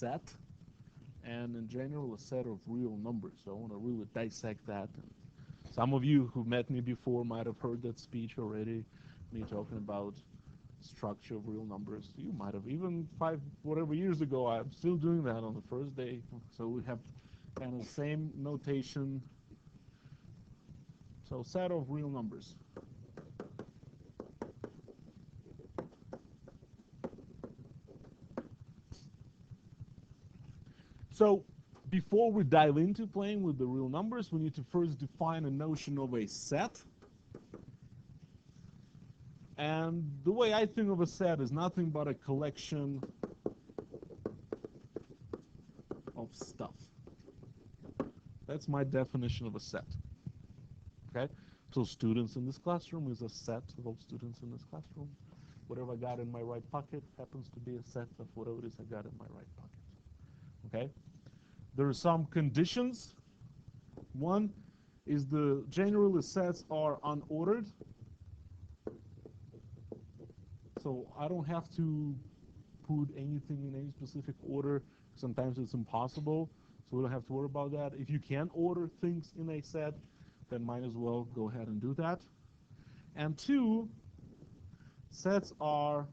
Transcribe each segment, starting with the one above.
set, and in general a set of real numbers. So I want to really dissect that. And some of you who met me before might have heard that speech already, me talking about structure of real numbers. You might have even whatever years ago. I'm still doing that on the first day. So we have kind of the same notation. So set of real numbers. So before we dive into playing with the real numbers, we need to first define a notion of a set. And the way I think of a set is nothing but a collection of stuff. That's my definition of a set. Okay? So students in this classroom is a set of all students in this classroom. Whatever I got in my right pocket happens to be a set of whatever it is I got in my right pocket. Okay? There are some conditions. One is the generally sets are unordered. So I don't have to put anything in any specific order. Sometimes it's impossible, so we don't have to worry about that. If you can order things in a set, then might as well go ahead and do that. And two, sets are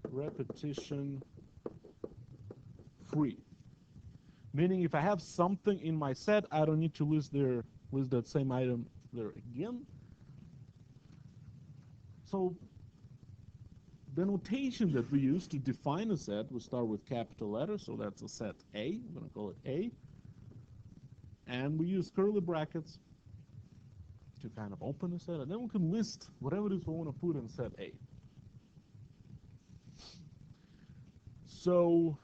repetition free. Meaning if I have something in my set, I don't need to list that same item there again. So the notation that we use to define a set, we start with capital letters, so that's a set A. I'm going to call it A. And we use curly brackets to kind of open a set, and then we can list whatever it is we want to put in set A. So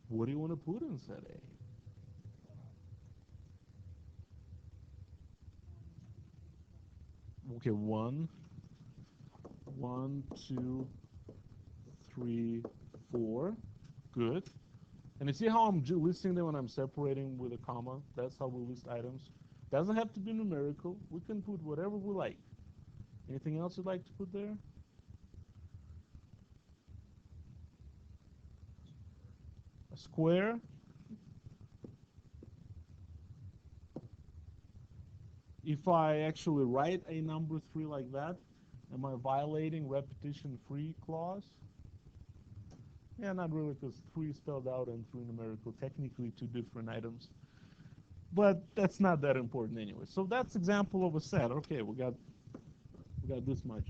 what do you want to put in set A? Okay, 1, 2, 3, 4. Good. And you see how I'm listing them when I'm separating with a comma? That's how we list items. Doesn't have to be numerical. We can put whatever we like. Anything else you'd like to put there? A square. If I actually write a number 3 like that, am I violating repetition-free clause? Yeah, not really, because 3 spelled out and 3 numerical, technically 2 different items. But that's not that important anyway. So that's example of a set. Okay, we got this much.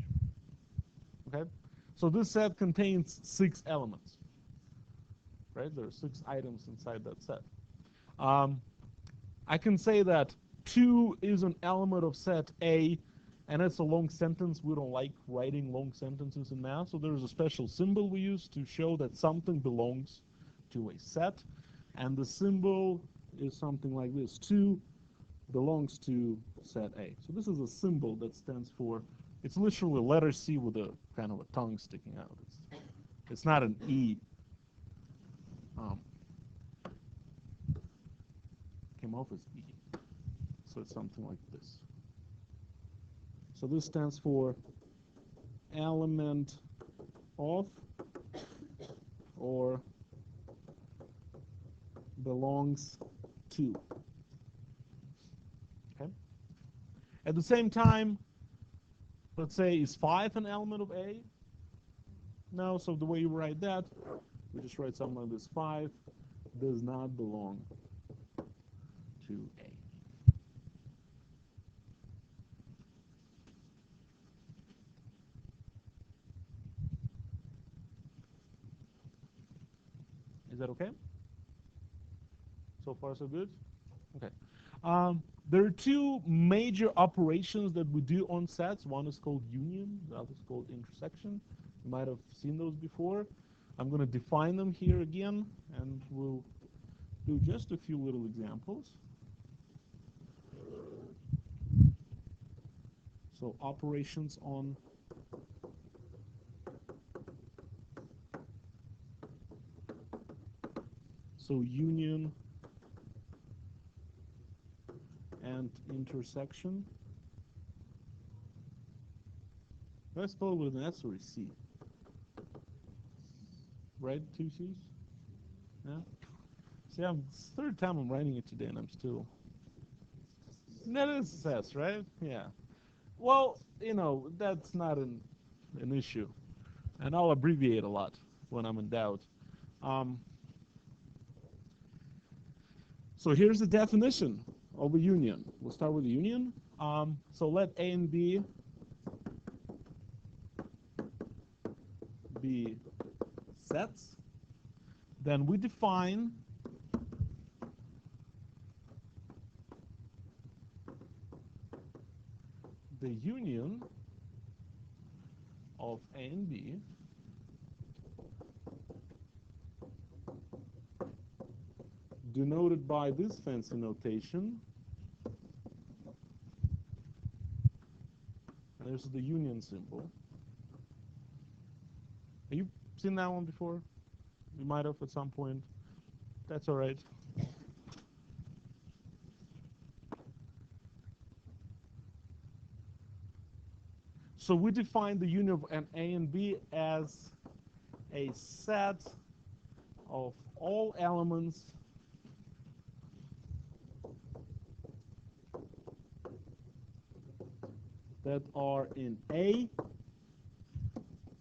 Okay, so this set contains 6 elements. Right, there are 6 items inside that set. I can say that 2 is an element of set A, and it's a long sentence. We don't like writing long sentences in math, so there's a special symbol we use to show that something belongs to a set, and the symbol is something like this. 2 belongs to set A. So this is a symbol that stands for, it's literally a letter C with a kind of a tongue sticking out. It's not an E. Came off as E. So it's something like this. So this stands for element of or belongs to. Okay. At the same time, let's say, is 5 an element of A? No, so the way you write that, we just write something like this. 5 does not belong to A. Is that okay? So far, so good? Okay. There are 2 major operations that we do on sets. One is called union, the other is called intersection. You might have seen those before. I'm going to define them here again, and we'll do just a few little examples. So operations on union and intersection. Let's spell it with an S or a C. right? Two C's. Yeah. See, it's the third time I'm writing it today, and I'm still. That is S, right? Yeah. Well, that's not an issue, and I'll abbreviate a lot when I'm in doubt. Um, so here's the definition of a union. We'll start with the union. So let A and B be sets. Then we define the union of A and B denoted by this fancy notation. And there's the union symbol. Have you seen that one before? You might have at some point. That's all right. So we define the union of an A and B as a set of all elements that are in A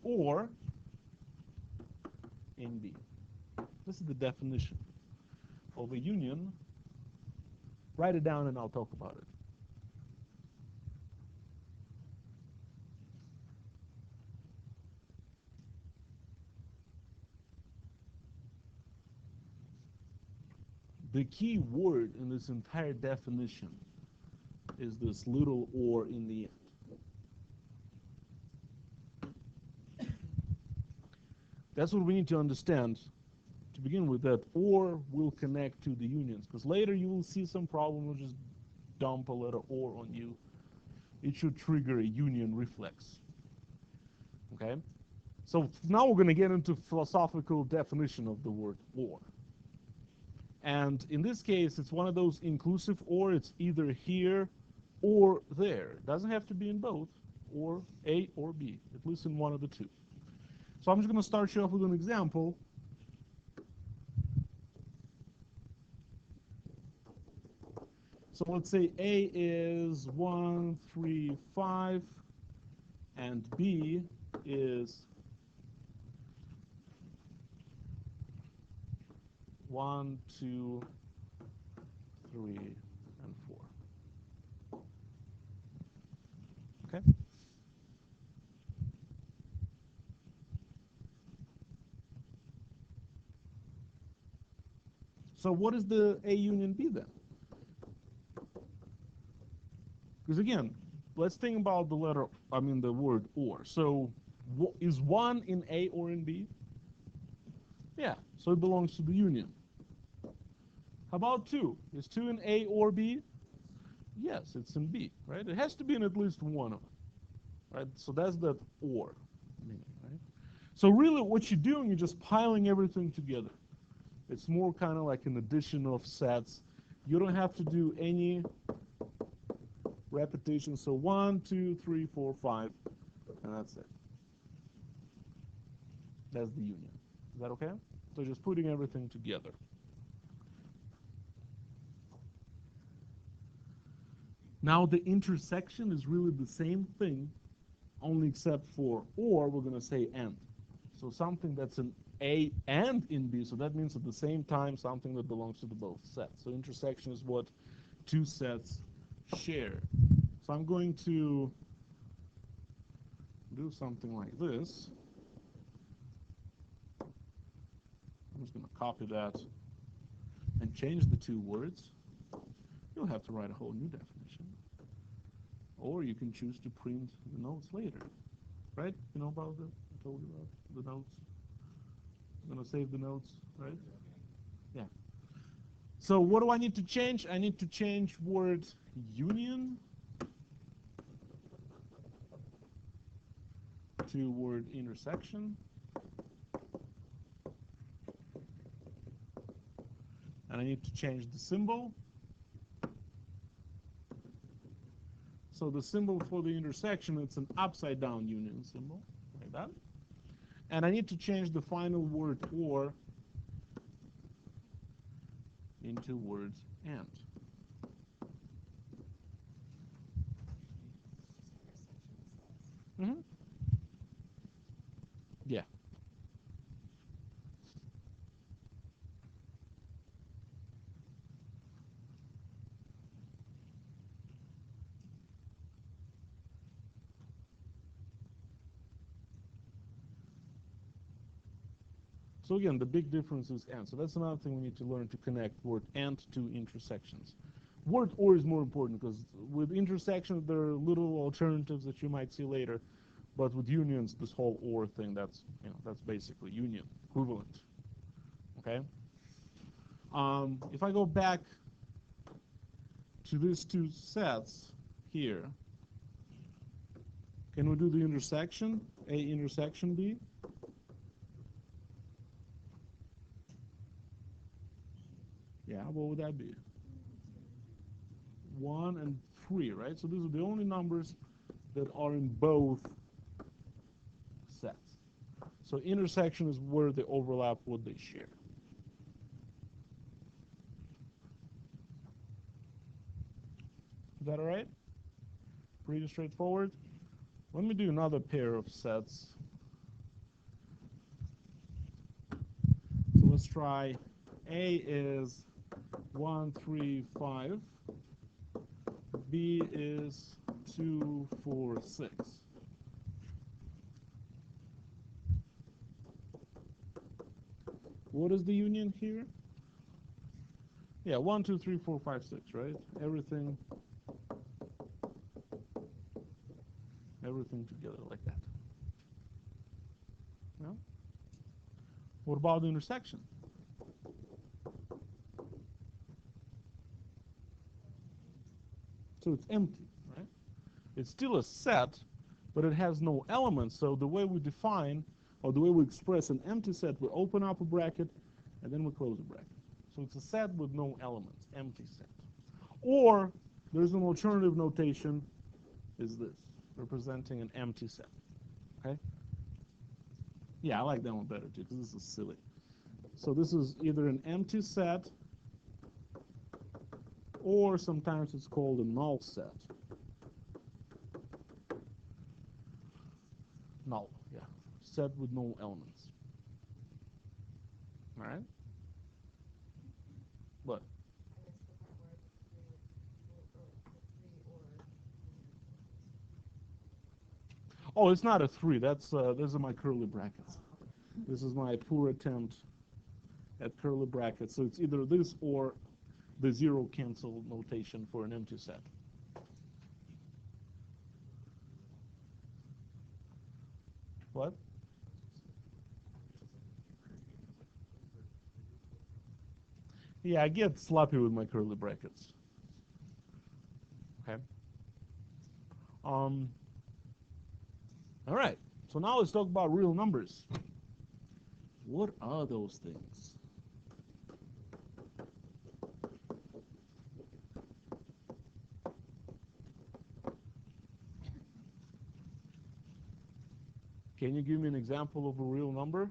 or in B. This is the definition of a union. Write it down and I'll talk about it. The key word in this entire definition is this little or in the end. That's what we need to understand to begin with, that or will connect to the unions, because later you will see some problem will just dump a letter or on you. It should trigger a union reflex. Okay? So now we're going to get into philosophical definition of the word or. And in this case, it's one of those inclusive or. It's either here or there. It doesn't have to be in both, or A or B, at least in one of the two. So I'm just going to start you off with an example. So let's say A is 1, 3, 5, and B is 1, 2, 3, and 4. Okay? So what is the A union B then? Because again, let's think about the word or. So is 1 in A or in B? Yeah, so it belongs to the union. How about 2? Is 2 in A or B? Yes, it's in B, right? It has to be in at least one of them, right? So that's that or meaning, right? So really what you're doing, you're just piling everything together. It's more kind of like an addition of sets. You don't have to do any repetition. So 1, 2, 3, 4, 5, and that's it. That's the union. Is that okay? So just putting everything together. Now the intersection is really the same thing, only except for or, we're going to say and. So something that's an A and in B, so that means at the same time something that belongs to the both sets. So intersection is what two sets share. So I'm going to do something like this. I'm just going to copy that and change the two words. You'll have to write a whole new definition. Or you can choose to print the notes later. Right? You know about I told you about the notes. I'm going to save the notes, right? Yeah. So what do I need to change? I need to change word union to word intersection. And I need to change the symbol. So the symbol for the intersection, it's an upside down union symbol, like that. And I need to change the final word or into words and. Mm-hmm. Yeah. So again, the big difference is and. So that's another thing we need to learn to connect word and to intersections. Word or is more important because with intersections there are little alternatives that you might see later, but with unions, this whole or thing, that's basically union equivalent. Okay. If I go back to these two sets here, can we do the intersection? A intersection B? Yeah, what would that be? 1 and 3, right? So these are the only numbers that are in both sets. So intersection is where they overlap, what they share. Is that all right? Pretty straightforward. Let me do another pair of sets. So let's try A is 1, 3, 5. B is 2, 4, 6. What is the union here? Yeah, 1, 2, 3, 4, 5, 6, right? Everything together like that. Yeah? What about the intersection? So it's empty, right? It's still a set, but it has no elements. So the way we define, or the way we express an empty set, we open up a bracket, and then we close a bracket. So it's a set with no elements, empty set. Or there's an alternative notation, is this, representing an empty set. Okay? Yeah, I like that one better too, because this is silly. So this is either an empty set, or sometimes it's called a null set. Null, yeah. Set with no elements. All right? What? Oh, it's not a 3. Those are my curly brackets. This is my poor attempt at curly brackets. So it's either this or the zero cancel notation for an empty set. What? Yeah, I get sloppy with my curly brackets. Okay. Um. All right. So now let's talk about real numbers. What are those things? Can you give me an example of a real number?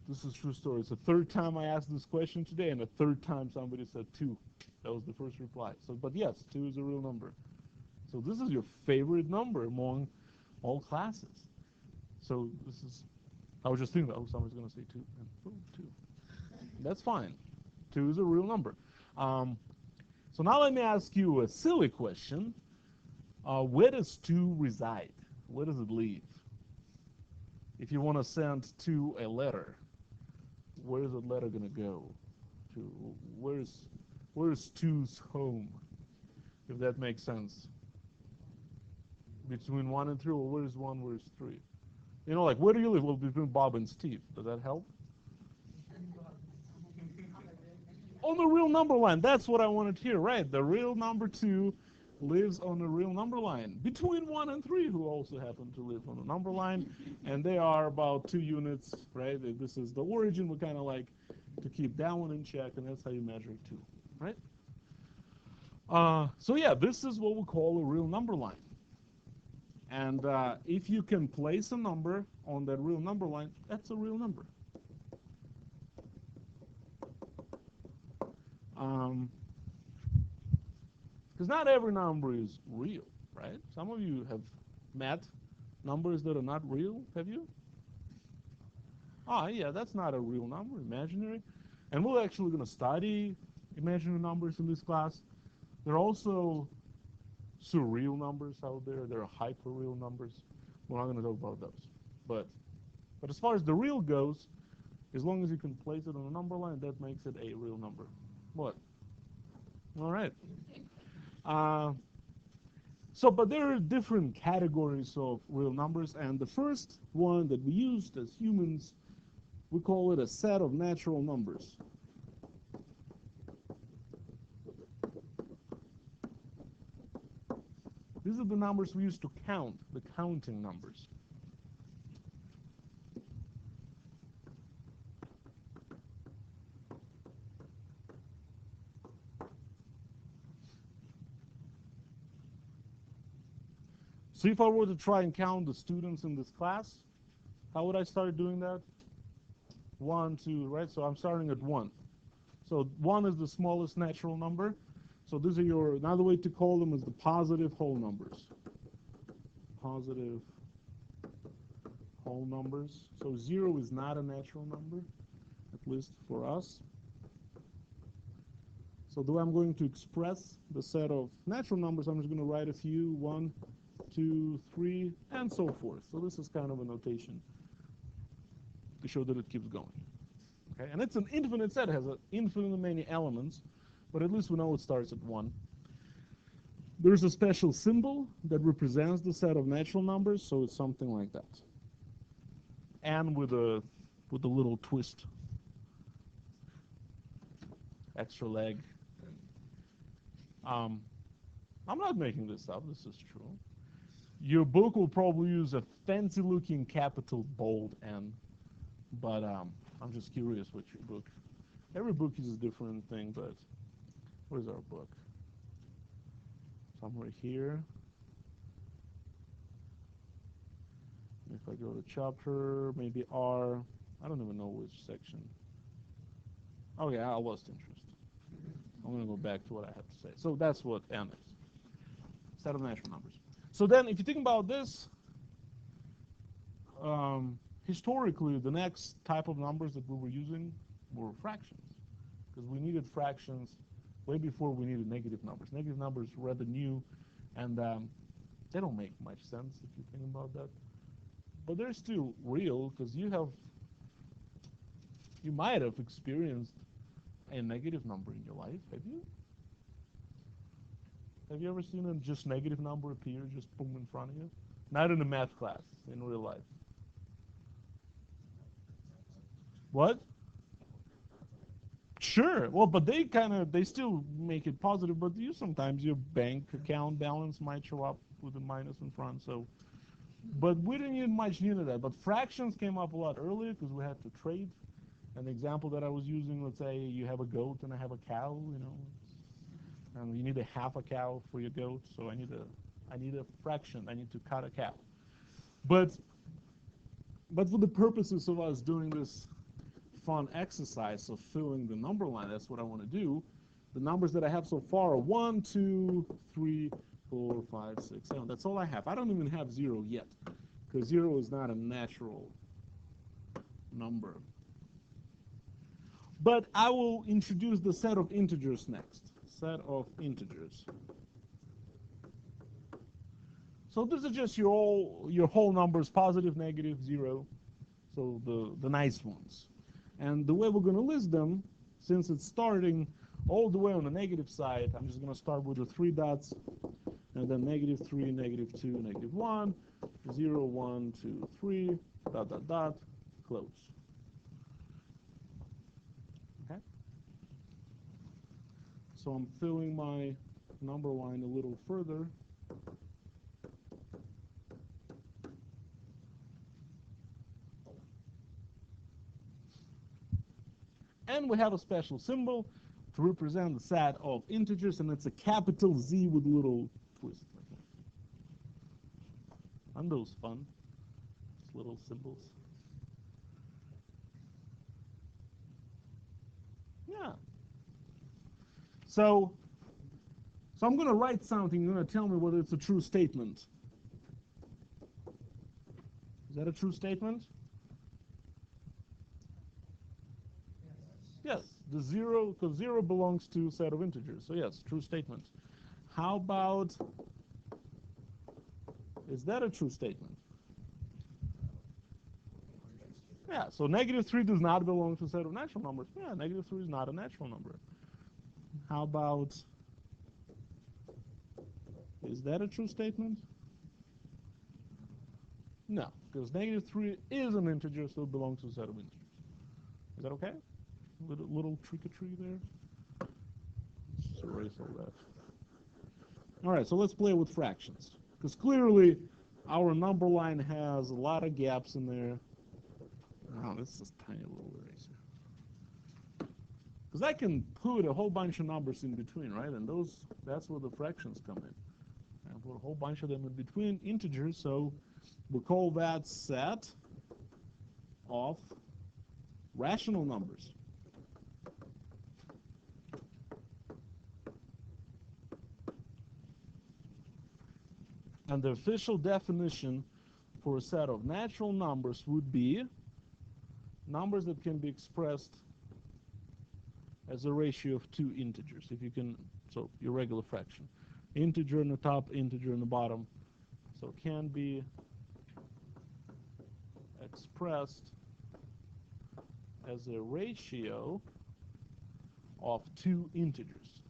This is a true story. It's the third time I asked this question today, and the third time somebody said 2. That was the first reply. So, but yes, 2 is a real number. So this is your favorite number among all classes. So this is, I was just thinking, oh, somebody's going to say 2. And boom, 2. That's fine. 2 is a real number. So now let me ask you a silly question. Where does 2 reside? Where does it live? If you want to send 2 a letter, where is the letter going to go? To where's 2's home? If that makes sense. Between 1 and 3, or where's 1, where's 3? You know, like, where do you live? Well, between Bob and Steve. Does that help? On the real number line. That's what I wanted to hear, right? The real number 2 lives on the real number line between 1 and 3, who also happen to live on the number line, and they are about 2 units, right? This is the origin. We kind of like to keep that one in check, and that's how you measure 2, right? So yeah, this is what we call a real number line. And if you can place a number on that real number line, that's a real number. Because not every number is real, right? Some of you have met numbers that are not real, have you? Ah, yeah, that's not a real number, imaginary. And we're actually going to study imaginary numbers in this class. There are also surreal numbers out there. There are hyper-real numbers. We're not going to talk about those. But as far as the real goes, as long as you can place it on a number line, that makes it a real number. What? All right. But there are different categories of real numbers, and the first one that we used as humans, we call it a set of natural numbers. These are the numbers we use to count, the counting numbers. So if I were to try and count the students in this class, how would I start doing that? 1, 2, right? So I'm starting at 1. So 1 is the smallest natural number. So these are another way to call them is the positive whole numbers. Positive whole numbers. So 0 is not a natural number, at least for us. So the way I'm going to express the set of natural numbers, I'm just going to write a few, 1, 2, 3, and so forth. So this is kind of a notation to show that it keeps going. Okay, and it's an infinite set. It has infinitely many elements, but at least we know it starts at 1. There's a special symbol that represents the set of natural numbers, so it's something like that. And with a little twist, extra leg. I'm not making this up. This is true. Your book will probably use a fancy-looking capital bold N, but I'm just curious what your book. Every book uses a different thing, but where's our book? Somewhere here. If I go to chapter, maybe R, I don't even know which section. Oh yeah, I lost interest. I'm going to go back to what I have to say. So that's what N is. Set of natural numbers. So then if you think about this, historically the next type of numbers that we were using were fractions. Because we needed fractions way before we needed negative numbers. Negative numbers were rather new, and they don't make much sense if you think about that. But they're still real, because you might have experienced a negative number in your life, have you? Have you ever seen a just negative number appear just boom in front of you? Not in a math class, in real life. What? Sure. Well, but they still make it positive, but sometimes your bank account balance might show up with a minus in front. So, but we didn't need much near that. But fractions came up a lot earlier because we had to trade. An example that I was using, let's say you have a goat and I have a cow, and you need a half a cow for your goat, so I need a fraction. I need to cut a cow. But for the purposes of us doing this fun exercise of filling the number line, that's what I want to do. The numbers that I have so far are 1, 2, 3, 4, 5, 6, 7. That's all I have. I don't even have 0 yet, because 0 is not a natural number. But I will introduce the set of integers next. Set of integers. So this is just your whole numbers, positive, negative, 0. So the nice ones. And the way we're going to list them, since it's starting all the way on the negative side, I'm just going to start with the 3 dots, and then -3, -2, -1, 0, 1, 2, 3, dot, dot, dot, close. Okay? So I'm filling my number line a little further. And we have a special symbol to represent the set of integers, and it's a capital Z with a little twist. Windows fun. It's little symbols. Yeah. So I'm going to write something. You're going to tell me whether it's a true statement. Is that a true statement? Yes, the zero, because zero belongs to a set of integers. So yes, true statement. How about, is that a true statement? Yeah, so -3 does not belong to a set of natural numbers. Yeah, -3 is not a natural number. How about, is that a true statement? No, because -3 is an integer, so it belongs to a set of integers. Is that okay? Little trick-or-treat there. Let's erase all that. All right, so let's play with fractions. Because clearly, our number line has a lot of gaps in there. Oh, this is a tiny little eraser. Because I can put a whole bunch of numbers in between, right? And that's where the fractions come in. I put a whole bunch of them in between integers, so we call that set of rational numbers. And the official definition for a set of natural numbers would be numbers that can be expressed as a ratio of two integers. If you can, so your regular fraction. Integer in the top, integer in the bottom. So can be expressed as a ratio of two integers.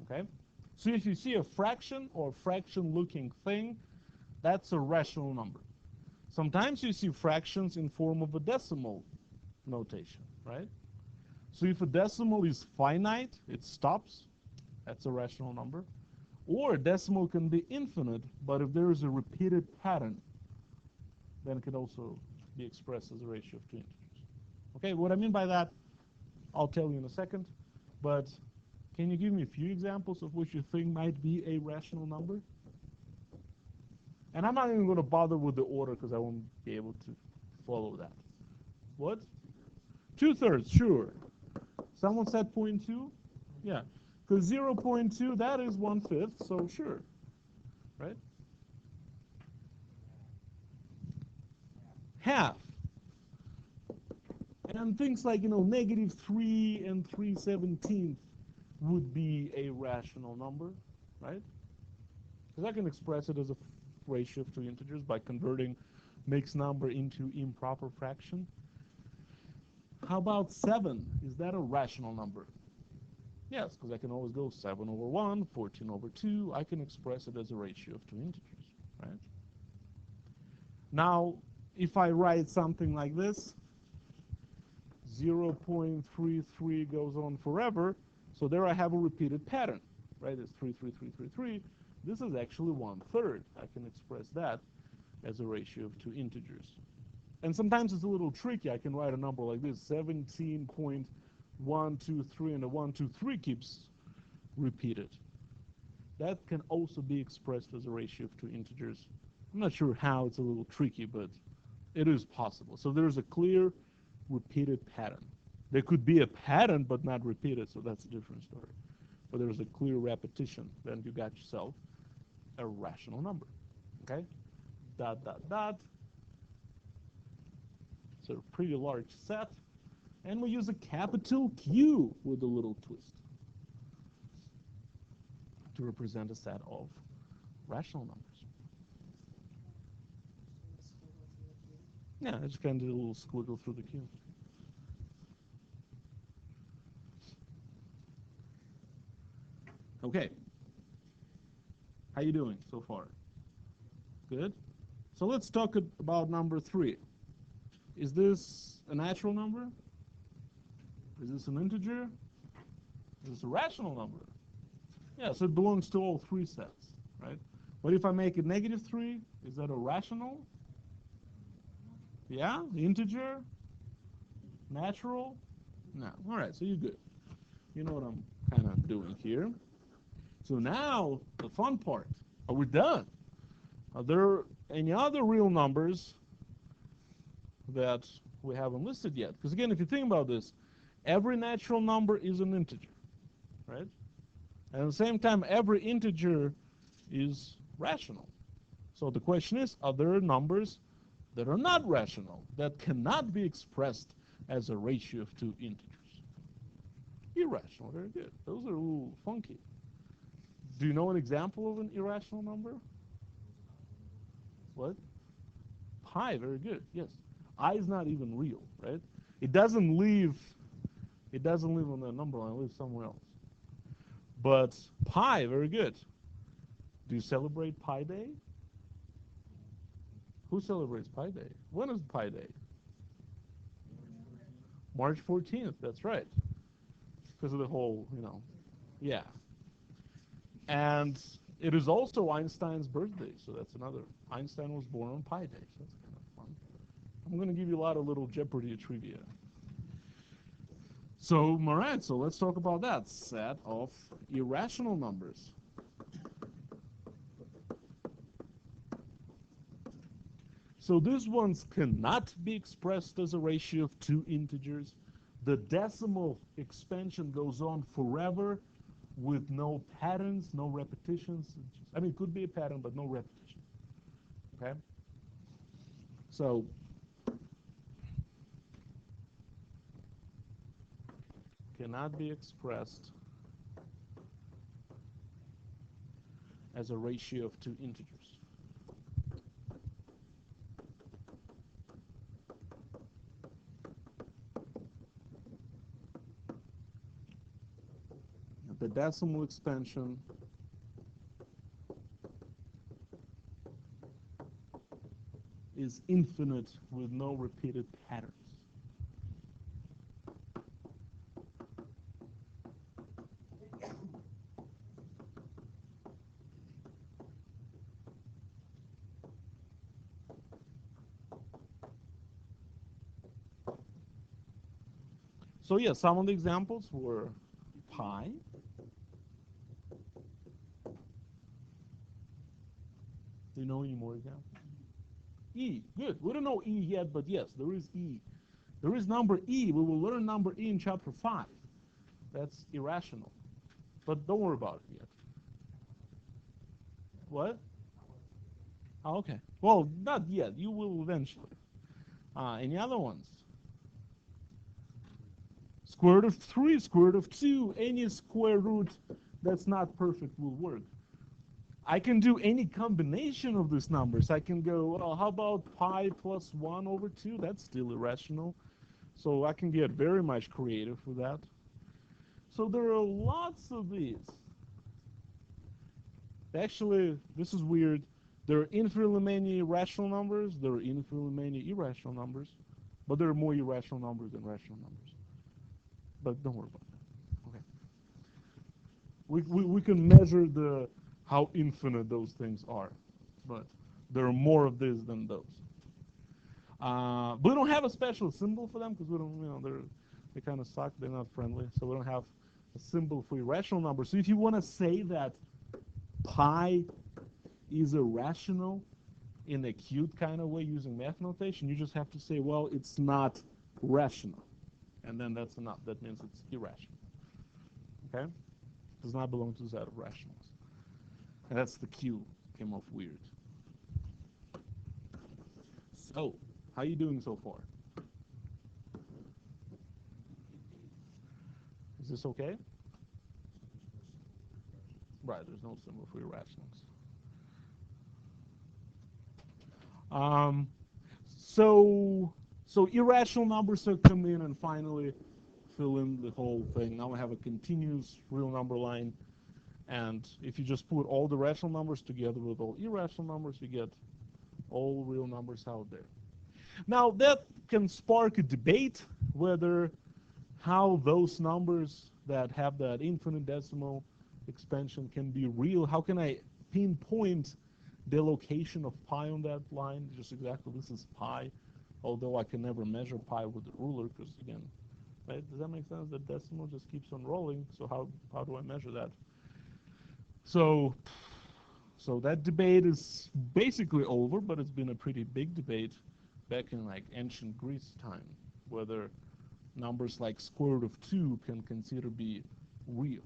Okay? So if you see a fraction or fraction-looking thing, that's a rational number. Sometimes you see fractions in form of a decimal notation, right? So if a decimal is finite, it stops. That's a rational number. Or a decimal can be infinite, but if there is a repeated pattern, then it can also be expressed as a ratio of two integers. Okay, what I mean by that, I'll tell you in a second. But can you give me a few examples of what you think might be a rational number? And I'm not even going to bother with the order because I won't be able to follow that. What? 2/3, sure. Someone said 0.2? Yeah. Because 0.2, that is 1/5, so sure. Right? Half. And things like, -3 and 3/17 would be a rational number, right? Because I can express it as a ratio of two integers by converting mixed number into improper fraction. How about 7? Is that a rational number? Yes, because I can always go 7/1, 14/2. I can express it as a ratio of two integers, right? Now, if I write something like this, 0.33 goes on forever, so there I have a repeated pattern, right? It's 3, 3, 3, 3, 3. This is actually 1/3. I can express that as a ratio of two integers. And sometimes it's a little tricky. I can write a number like this, 17.123, and the 123 keeps repeated. That can also be expressed as a ratio of two integers. I'm not sure how, it's a little tricky, but it is possible. So there's a clear repeated pattern. There could be a pattern but not repeated, so that's a different story. But there's a clear repetition, then you got yourself a rational number. Okay? Dot, dot, dot. So a pretty large set. And we use a capital Q with a little twist to represent a set of rational numbers. Yeah, I just kind of did a little squiggle through the Q. Okay. How you doing so far? Good? So let's talk about number 3. Is this a natural number? Is this an integer? Is this a rational number? Yes, it belongs to all three sets, right? But if I make it -3, is that a rational? Yeah? Integer? Natural? No. All right, so you're good. You know what I'm kind of doing here. So now, the fun part. Are we done? Are there any other real numbers that we haven't listed yet? Because again, if you think about this, every natural number is an integer, right? And at the same time, every integer is rational. So the question is, are there numbers that are not rational, that cannot be expressed as a ratio of two integers? Irrational, very good. Those are a little funky. Do you know an example of an irrational number? What? Pi, very good. Yes. I is not even real, right? It doesn't live on the number line, it lives somewhere else. But pi, very good. Do you celebrate Pi Day? Who celebrates Pi Day? When is Pi Day? March 14th, that's right. Because of the whole, yeah. And it is also Einstein's birthday, so that's another. Einstein was born on Pi Day, so that's kind of fun. I'm going to give you a lot of little Jeopardy trivia. So, all right, so let's talk about that set of irrational numbers. So these ones cannot be expressed as a ratio of two integers. The decimal expansion goes on forever with no patterns, no repetitions. I mean, it could be a pattern, but no repetition. Okay? So cannot be expressed as a ratio of two integers. The decimal expansion is infinite with no repeated patterns. So yeah, some of the examples were pi. Do you know any more examples? E, good. We don't know E yet, but yes, there is E. There is number E. We will learn number E in chapter 5. That's irrational. But don't worry about it yet. What? Oh, okay. Well, not yet. You will eventually. Any other ones? Square root of 3, square root of 2, any square root that's not perfect will work. I can do any combination of these numbers. I can go, well, how about pi plus 1 over 2? That's still irrational. So I can get very much creative with that. So there are lots of these. Actually, this is weird. There are infinitely many rational numbers. There are infinitely many irrational numbers. But there are more irrational numbers than rational numbers. But don't worry about that. Okay. We can measure how infinite those things are. But there are more of these than those. But we don't have a special symbol for them because we don't, they kind of suck. They're not friendly. So we don't have a symbol for irrational numbers. So if you want to say that pi is irrational in a cute kind of way using math notation, you just have to say, well, it's not rational. And then that's enough. That means it's irrational. Okay? It does not belong to the set of rationals. And that's the Q. Came off weird. So, how are you doing so far? Is this okay? Right, there's no symbol for irrationals. So irrational numbers are come in and finally fill in the whole thing. Now I have a continuous real number line. And if you just put all the rational numbers together with all irrational numbers, you get all real numbers out there. Now that can spark a debate whether how those numbers that have that infinite decimal expansion can be real. How can I pinpoint the location of pi on that line? Just exactly, this is pi. although I can never measure pi with the ruler, because again, right? Does that make sense? The decimal just keeps on rolling. So how do I measure that? So so that debate is basically over, but it's been a pretty big debate back in like ancient Greece time, whether numbers like square root of 2 can consider be real.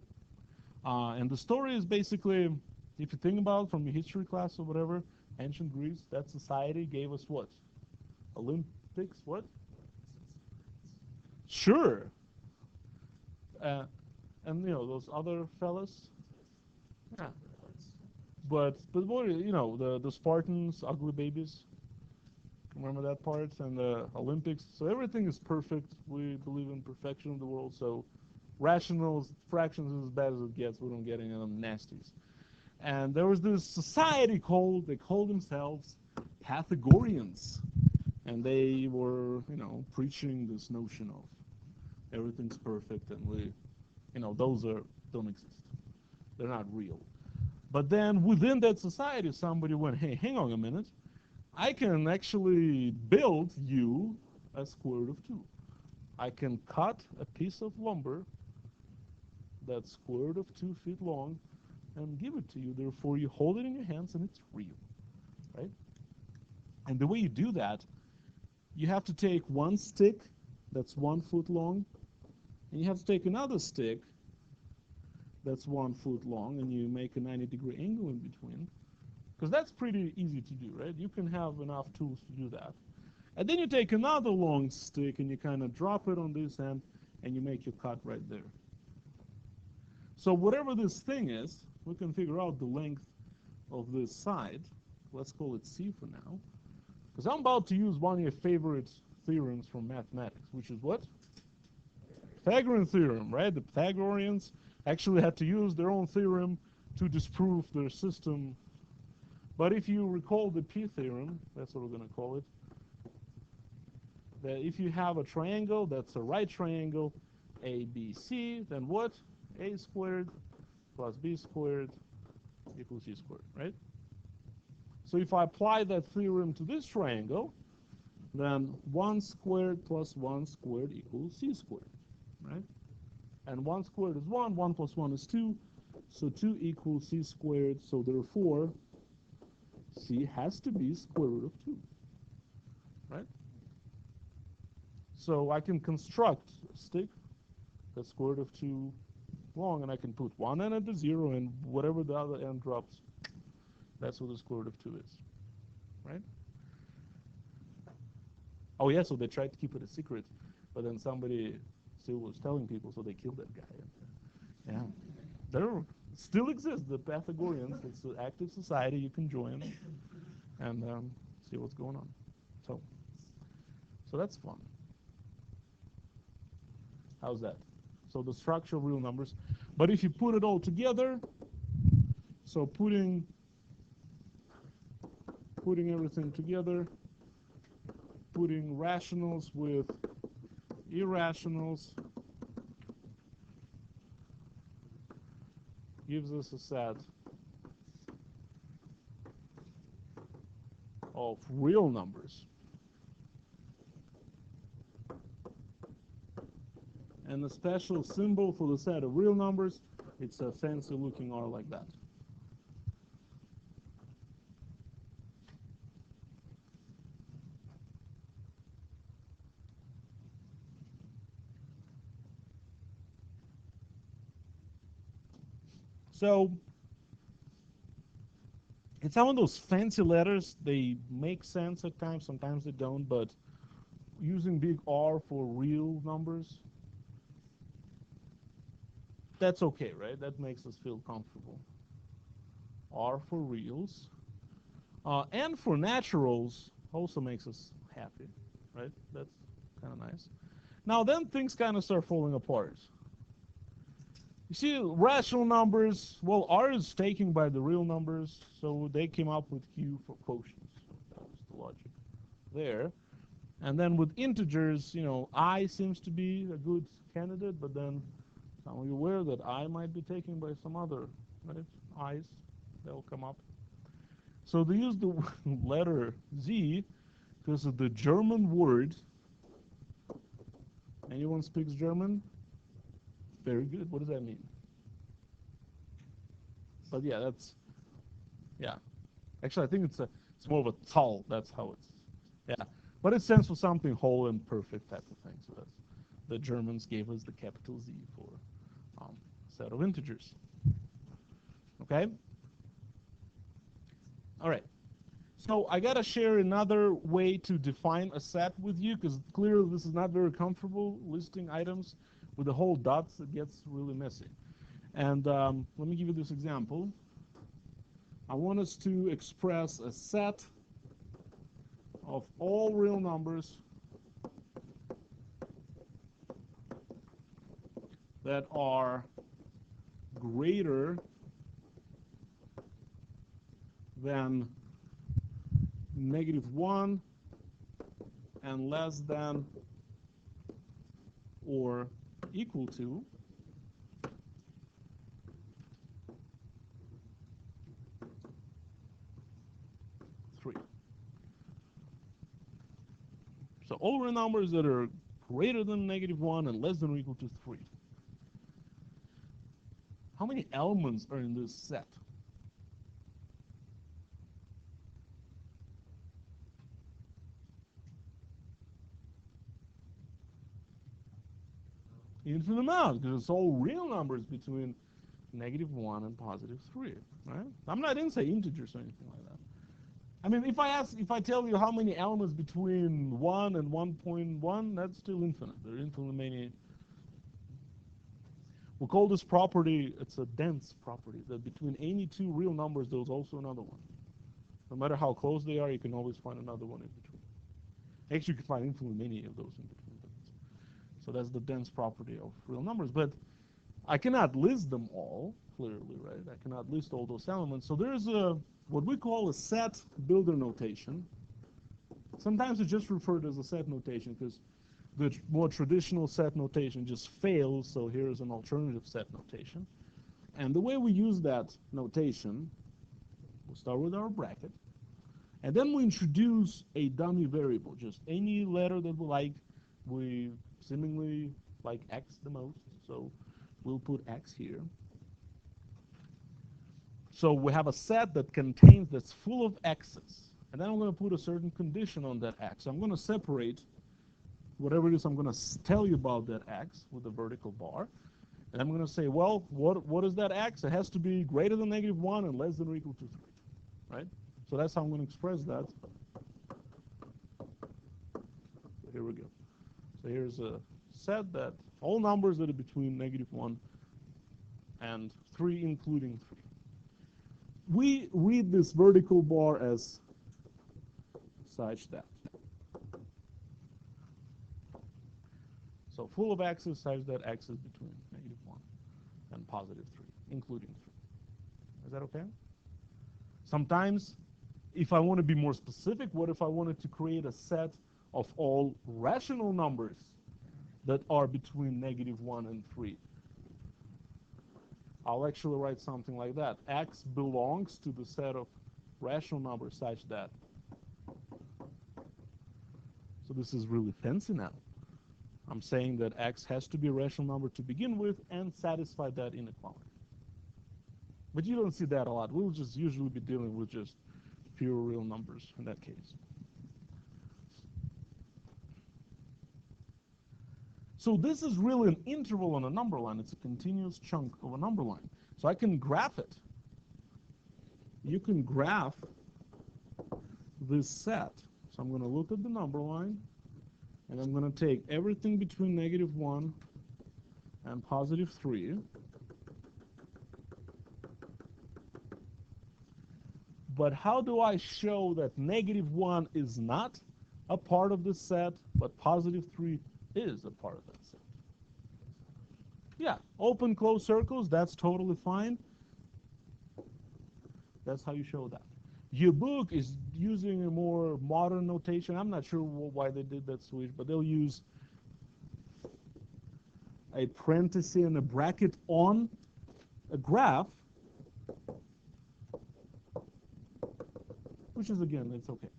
And the story is basically, if you think about it from your history class or whatever, ancient Greece, that society gave us what? Olympics, what? Sure. Uh, and you know those other fellas, yeah. But what you know the Spartans, ugly babies. Remember that part? And the Olympics. So everything is perfect. We believe in perfection of the world. So rationals, fractions is as bad as it gets. We don't get any of them nasties. And there was this society they called themselves Pythagoreans. And they were, you know, preaching this notion of everything's perfect and those don't exist. They're not real. But then within that society, somebody went, hey, hang on a minute. I can actually build you a square root of 2. I can cut a piece of lumber that's square root of 2 feet long and give it to you. Therefore, you hold it in your hands and it's real, right? And the way you do that, you have to take one stick that's 1 foot long, and you have to take another stick that's 1 foot long, and you make a 90-degree angle in between. Because that's pretty easy to do, right? You can have enough tools to do that. And then you take another long stick and you kind of drop it on this end and you make your cut right there. So whatever this thing is, we can figure out the length of this side. Let's call it C for now. Because I'm about to use one of your favorite theorems from mathematics, which is what? Pythagorean theorem, right? The Pythagoreans actually had to use their own theorem to disprove their system. But if you recall the P theorem, that's what we're going to call it, that if you have a triangle that's a right triangle, ABC, then what? A squared plus B squared equals C squared, right? So if I apply that theorem to this triangle, then 1 squared plus 1 squared equals C squared, right? And 1 squared is 1, 1 plus 1 is 2, so 2 equals C squared, so therefore C has to be square root of 2, right? So I can construct a stick that's square root of 2 long, and I can put one end at the 0, and whatever the other end drops, that's what the square root of 2 is, right? Oh yeah, so they tried to keep it a secret, but then somebody still was telling people, so they killed that guy. Yeah, there still exists, the Pythagoreans. It's an active society you can join and see what's going on. So that's fun. How's that? So the structure of real numbers. But if you put it all together, so putting everything together, putting rationals with irrationals gives us a set of real numbers. And the special symbol for the set of real numbers, it's a fancy looking R like that. So it's some of those fancy letters. They make sense at times, sometimes they don't, but using big R for real numbers, that's okay, right? That makes us feel comfortable. R for reals. And for naturals also makes us happy, right? That's kind of nice. Now then things kind of start falling apart. You see, rational numbers, well, R is taken by the real numbers, so they came up with Q for quotients. That was the logic there. And then with integers, you know, I seems to be a good candidate, but then some of you aware that I might be taken by some other, right? I's, they'll come up. So they use the letter Z because of the German word. Anyone speaks German? Very good. What does that mean? But yeah, that's, yeah. Actually, I think it's more of a Zahl. That's how it's, yeah. But it stands for something whole and perfect type of thing. So that's, the Germans gave us the capital Z for set of integers. Okay? All right. So I got to share another way to define a set with you, because clearly this is not very comfortable listing items with the whole dots. It gets really messy. And let me give you this example. I want us to express a set of all real numbers that are greater than -1 and less than or equal to 3. So all real numbers that are greater than -1 and less than or equal to 3. How many elements are in this set? Infinite amount, because it's all real numbers between -1 and +3, right? I didn't say integers or anything like that. I mean, if I tell you how many elements between 1 and 1.1, that's still infinite. There are infinitely many. We call this property, it's a dense property, that between any two real numbers, there's also another one. No matter how close they are, you can always find another one in between. Actually, you can find infinitely many of those in between. So that's the dense property of real numbers. But I cannot list them all, clearly, right? I cannot list all those elements. So there's what we call a set builder notation. Sometimes it's just referred as a set notation because the more traditional set notation just fails, so here's an alternative set notation. And the way we use that notation, we'll start with our bracket, and then we introduce a dummy variable, just any letter that we like. We seemingly like x the most, so we'll put x here. So we have a set that's full of x's, and then I'm going to put a certain condition on that x. I'm going to separate whatever it is I'm going to tell you about that x with a vertical bar. And I'm going to say, well, what is that x? It has to be greater than -1 and less than or equal to 3, right? So that's how I'm going to express that. So here we go. So here's a set that all numbers that are between -1 and 3, including 3. We read this vertical bar as such that. So full of x's such that x is between -1 and +3, including 3. Is that okay? Sometimes, if I want to be more specific, what if I wanted to create a set of all rational numbers that are between -1 and 3? I'll actually write something like that. X belongs to the set of rational numbers such that. So this is really fancy now. I'm saying that x has to be a rational number to begin with and satisfy that inequality. But you don't see that a lot. We'll just usually be dealing with just pure real numbers in that case. So this is really an interval on a number line. It's a continuous chunk of a number line. So I can graph it. You can graph this set. So I'm going to look at the number line, and I'm going to take everything between -1 and +3. But how do I show that -1 is not a part of this set, but +3 is a part of that set? Yeah, open, close circles, that's totally fine. That's how you show that. Your book is using a more modern notation. I'm not sure why they did that switch, but they'll use a parenthesis and a bracket on a graph, which is, again, it's okay.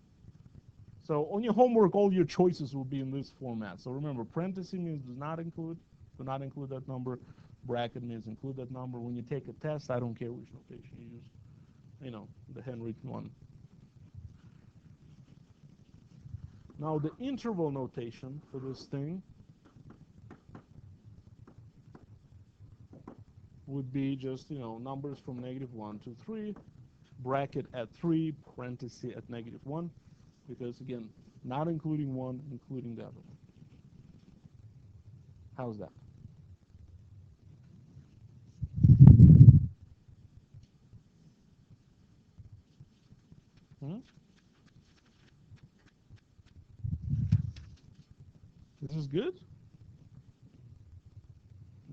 So on your homework, all your choices will be in this format. So remember, parenthesis means do not include that number. Bracket means include that number. When you take a test, I don't care which notation you use. You know, the handwritten one. Now the interval notation for this thing would be just, numbers from -1 to 3, bracket at 3, parenthesis at -1, because again, not including one, including the other one. How's that? Hmm? This is good?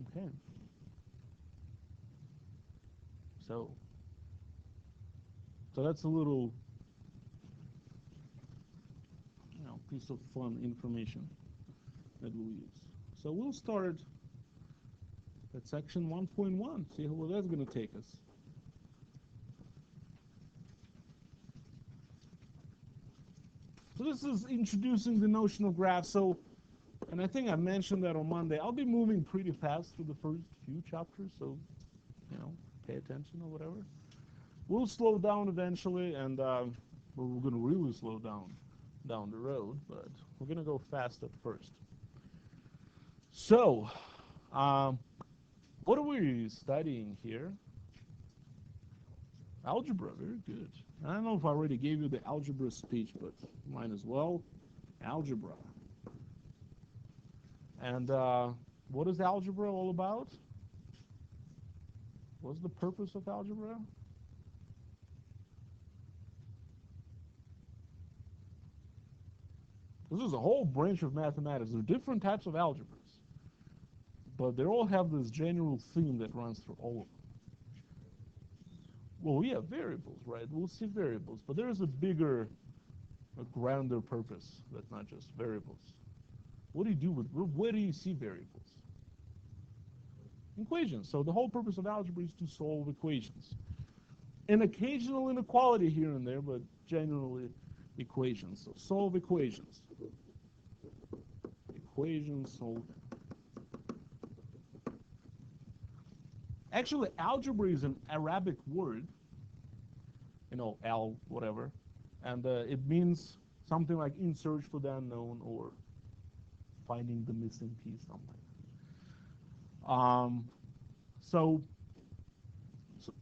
Okay. So that's a little, piece of fun information that we'll use. So we'll start at section 1.1, see where that's going to take us. So this is introducing the notion of graphs. So, and I think I mentioned that on Monday, I'll be moving pretty fast through the first few chapters, so, pay attention or whatever. We'll slow down eventually, and we're going to really slow down the road, but we're going to go fast at first. So, what are we studying here? Algebra, very good. I don't know if I already gave you the algebra speech, but might as well. Algebra. And what is algebra all about? What's the purpose of algebra? This is a whole branch of mathematics. There are different types of algebras, but they all have this general theme that runs through all of them. Well, we have variables, right? We'll see variables, but there is a bigger, a grander purpose that's not just variables. What do you do with, where do you see variables? Equations. So the whole purpose of algebra is to solve equations. An occasional inequality here and there, but generally equations. So solve equations. Equations solved. Actually, algebra is an Arabic word, al whatever, and it means something like in search for the unknown or finding the missing piece, something. So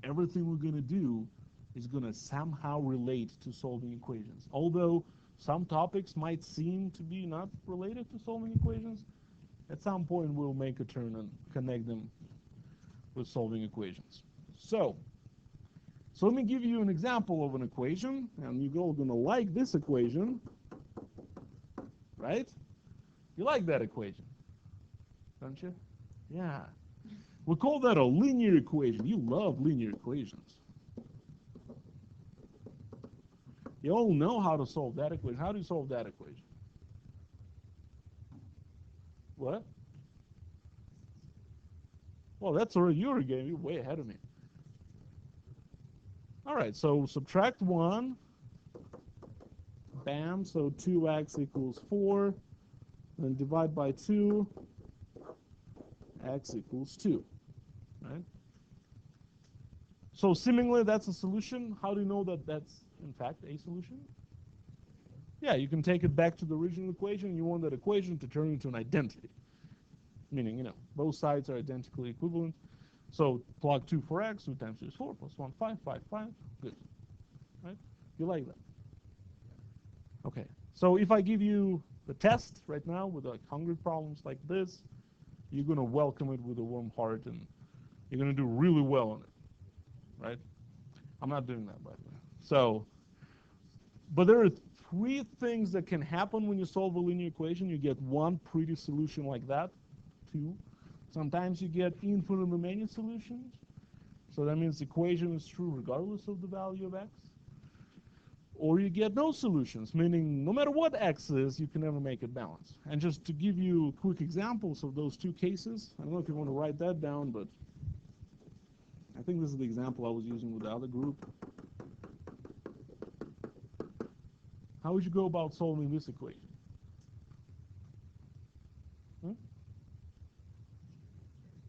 everything we're going to do is going to somehow relate to solving equations. Although some topics might seem to be not related to solving equations, at some point we'll make a turn and connect them with solving equations. So let me give you an example of an equation, and you're all going to like this equation, right? You like that equation, don't you? Yeah. We call that a linear equation. You love linear equations. You all know how to solve that equation. How do you solve that equation? What? Well, that's already your game. You're way ahead of me. All right, so subtract 1. Bam, so 2x equals 4. Then divide by 2. X equals 2. Right? So seemingly that's a solution. How do you know that that's, in fact, a solution? Yeah, you can take it back to the original equation. You want that equation to turn into an identity. Meaning, both sides are identically equivalent. So plug 2 for x, 2 times 2 is 4, plus 1, 5, 5, 5. Good. Right? You like that? Okay. So if I give you the test right now with like 100 problems like this, you're going to welcome it with a warm heart and you're going to do really well on it. Right? I'm not doing that, by the way. So, but there are 3 things that can happen when you solve a linear equation. You get 1 pretty solution like that. 2. Sometimes you get infinitely many solutions. So that means the equation is true regardless of the value of x. Or you get no solutions, meaning no matter what x is, you can never make it balance. And just to give you quick examples of those 2 cases, I don't know if you want to write that down, but I think this is the example I was using with the other group. How would you go about solving this equation?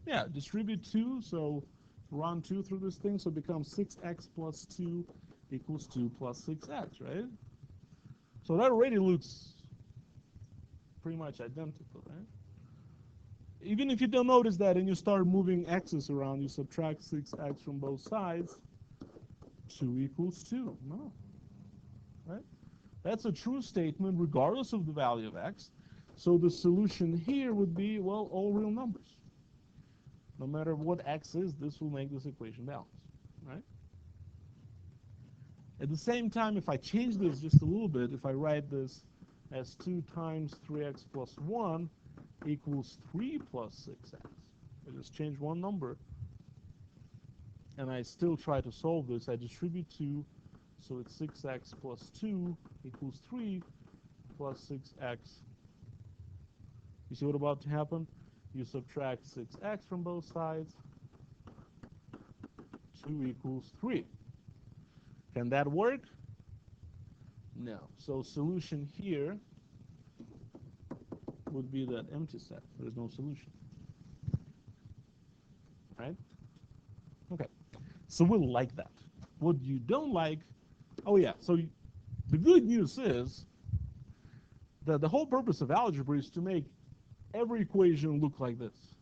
Yeah, distribute 2, so run 2 through this thing, so it becomes 6x plus 2 equals 2 plus 6x, right? So that already looks pretty much identical, right? Even if you don't notice that and you start moving x's around, you subtract 6x from both sides, 2 equals 2. No, right? That's a true statement regardless of the value of x. So the solution here would be, well, all real numbers. No matter what x is, this will make this equation balanced, right? At the same time, if I change this just a little bit, if I write this as 2 times 3x plus 1 equals 3 plus 6x, I just change one number, and I still try to solve this. I distribute 2, so it's 6x plus 2 equals 3 plus 6x. You see what's about to happen? You subtract 6x from both sides, 2 equals 3. Can that work? No. So solution here would be that empty set. There's no solution. Right? Okay. So we'll like that. What you don't like, oh yeah, so the good news is that the whole purpose of algebra is to make every equation look like this.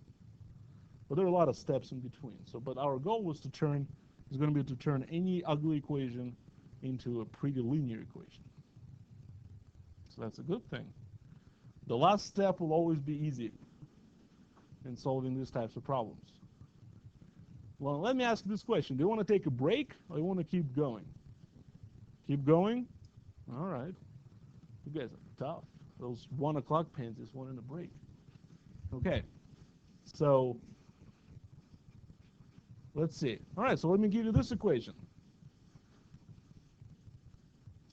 But there are a lot of steps in between. So, but our goal was to turn, is going to be to turn any ugly equation into a pretty linear equation. So that's a good thing. The last step will always be easy in solving these types of problems. Well, let me ask you this question. Do you want to take a break or do you want to keep going? Keep going? All right. You guys are tough. Those 1 o'clock pens just wanted a break. Okay. So let's see. All right, so let me give you this equation.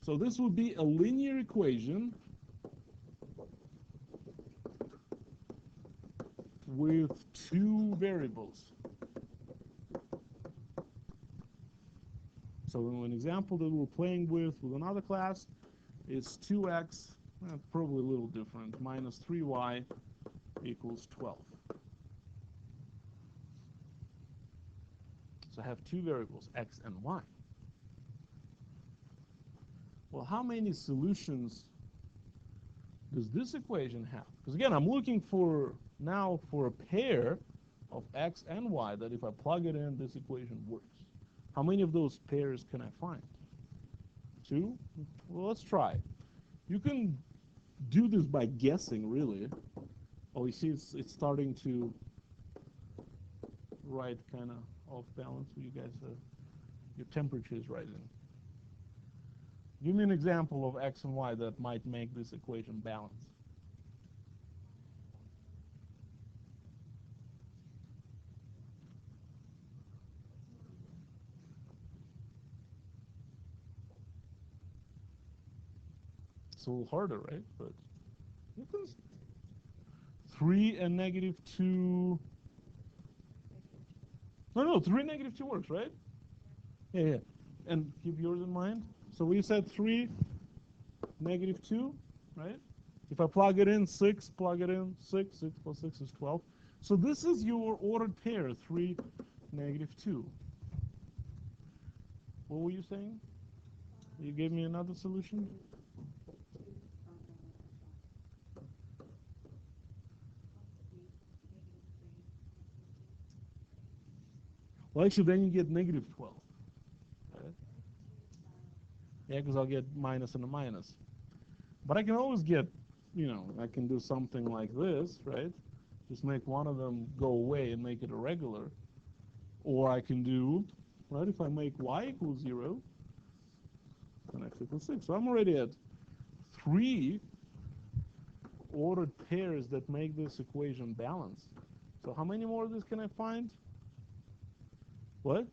So this would be a linear equation with 2 variables. So an example that we're playing with another class is 2x, probably a little different, minus 3y equals 12. So I have 2 variables, x and y. Well, how many solutions does this equation have? Because again, I'm looking for now for a pair of x and y that if I plug it in, this equation works. How many of those pairs can I find? 2? Well, let's try. You can do this by guessing, really. Oh, you see it's starting to write kind of off balance. You guys, your temperature is rising. Give me an example of x and y that might make this equation balanced. It's a little harder, right? But you can 3 and negative 2. No, 3 and negative 2 works, right? Yeah. And keep yours in mind. So we said 3, negative 2, right? If I plug it in, 6, plug it in, 6. 6 plus 6 is 12. So this is your ordered pair, 3, negative 2. What were you saying? You gave me another solution? Well, actually, then you get negative 12. Right? Yeah, because I'll get minus and a minus. But I can always get, I can do something like this, right? Just make one of them go away and make it a regular. Or I can do, right, if I make y equals 0, then x equals 6. So I'm already at 3 ordered pairs that make this equation balanced. So how many more of this can I find? What?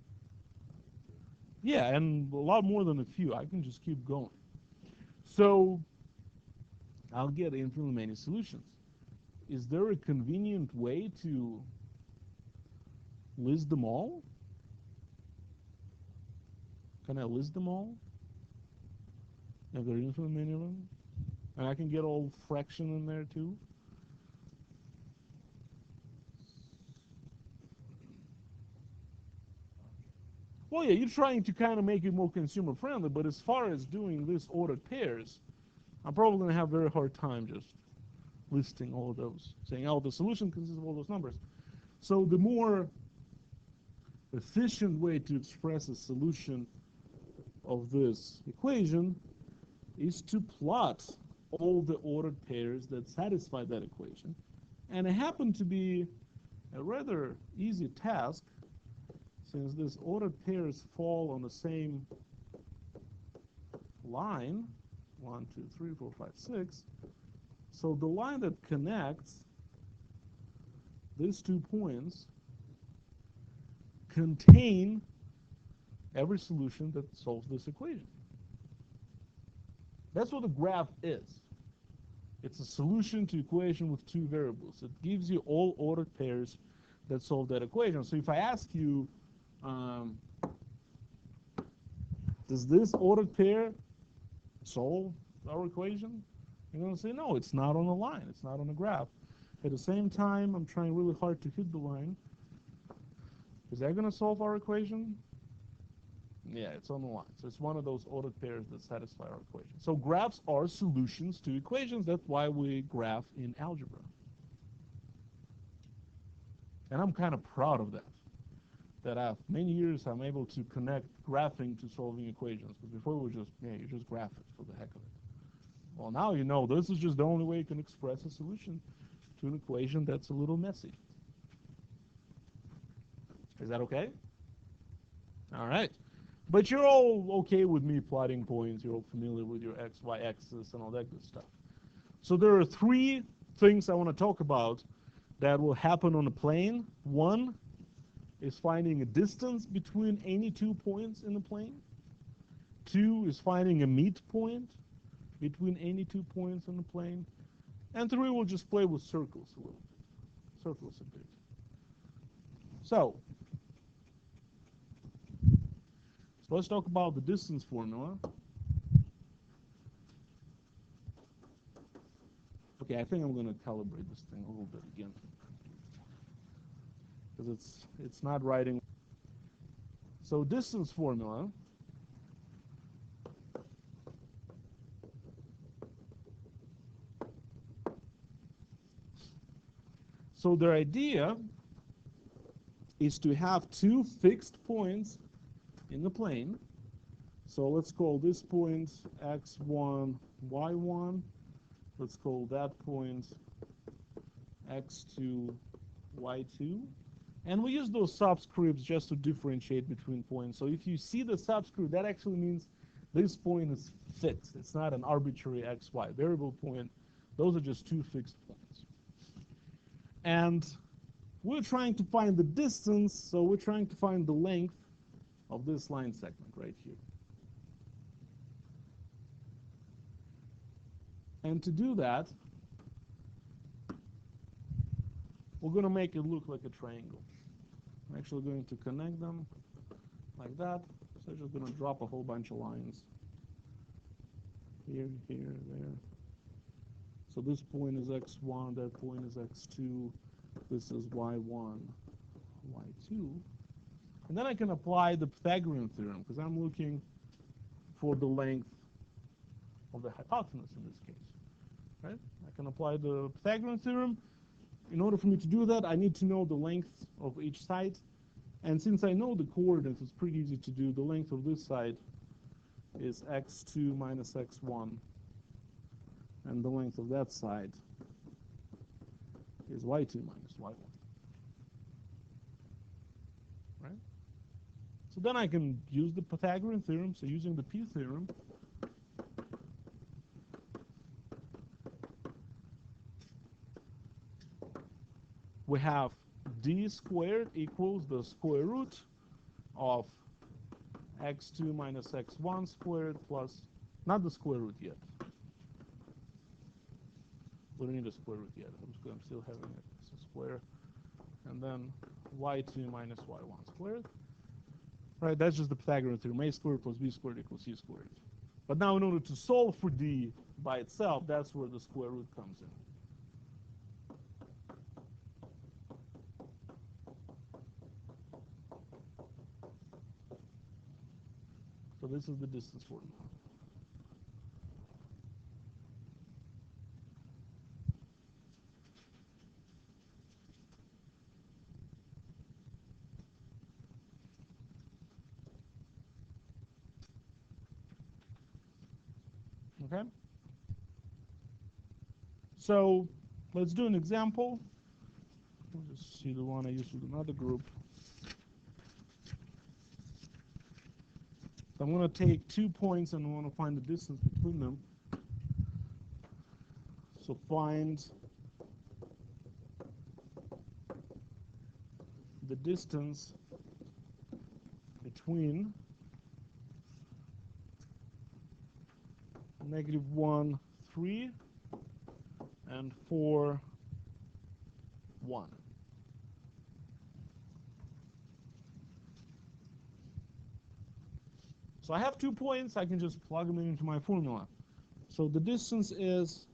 Yeah, and a lot more than a few. I can just keep going. So I'll get infinitely many solutions. Is there a convenient way to list them all? Can I list them all? If there are infinite many of them. And I can get all fraction in there too. Well, yeah, you're trying to kind of make it more consumer friendly, but as far as doing this ordered pairs, I'm probably going to have a very hard time just listing all of those, saying, oh, the solution consists of all those numbers. So the more efficient way to express a solution of this equation is to plot all the ordered pairs that satisfy that equation. And it happened to be a rather easy task, since these ordered pairs fall on the same line, 1, 2, 3, 4, 5, 6. So the line that connects these 2 points contain every solution that solves this equation. That's what a graph is. It's a solution to equation with 2 variables. It gives you all ordered pairs that solve that equation. So if I ask you, does this ordered pair solve our equation? You're going to say, no, it's not on the line. It's not on the graph. At the same time, I'm trying really hard to hit the line. Is that going to solve our equation? Yeah, it's on the line. So it's one of those ordered pairs that satisfy our equation. So graphs are solutions to equations. That's why we graph in algebra. And I'm kind of proud of that. That after many years, I'm able to connect graphing to solving equations. Because before we were just, yeah, you just graph it for the heck of it. Well, now you know this is just the only way you can express a solution to an equation that's a little messy. Is that okay? All right. But you're all okay with me plotting points. You're all familiar with your x, y axis and all that good stuff. So there are 3 things I want to talk about that will happen on a plane. One is finding a distance between any 2 points in the plane. 2 is finding a midpoint between any 2 points in the plane. And 3 will just play with circles a little bit. Circles a bit. So let's talk about the distance formula. Okay, I think I'm going to calibrate this thing a little bit again, because it's not writing. So distance formula so their idea is to have 2 fixed points in the plane. So let's call this point x1, y1. Let's call that point x2, y2. And we use those subscripts just to differentiate between points. So if you see the subscript, that actually means this point is fixed. It's not an arbitrary x, y variable point. Those are just 2 fixed points. And we're trying to find the distance, so we're trying to find the length of this line segment right here. And to do that, we're going to make it look like a triangle. I'm actually going to connect them like that. So I'm just going to drop a whole bunch of lines. Here, here, there. So this point is x1, that point is x2, this is y1, y2. And then I can apply the Pythagorean theorem, because I'm looking for the length of the hypotenuse in this case. Right? I can apply the Pythagorean theorem. In order for me to do that, I need to know the length of each side. And since I know the coordinates, it's pretty easy to do. The length of this side is x2 minus x1. And the length of that side is y2 minus y1. Right? So then I can use the Pythagorean theorem. So using the P theorem, we have d squared equals the square root of x2 minus x1 squared plus, not the square root yet. We don't need a square root yet. I'm still having it as a square. And then y2 minus y1 squared. Right, that's just the Pythagorean theorem. A squared plus b squared equals c squared. But now in order to solve for d by itself, that's where the square root comes in. So this is the distance formula. Okay? So let's do an example. We'll just see the one I used with another group. So I'm going to take 2 points and I want to find the distance between them. So find the distance between -1, 3 and 4, 1. So I have 2 points, I can just plug them into my formula. So the distance is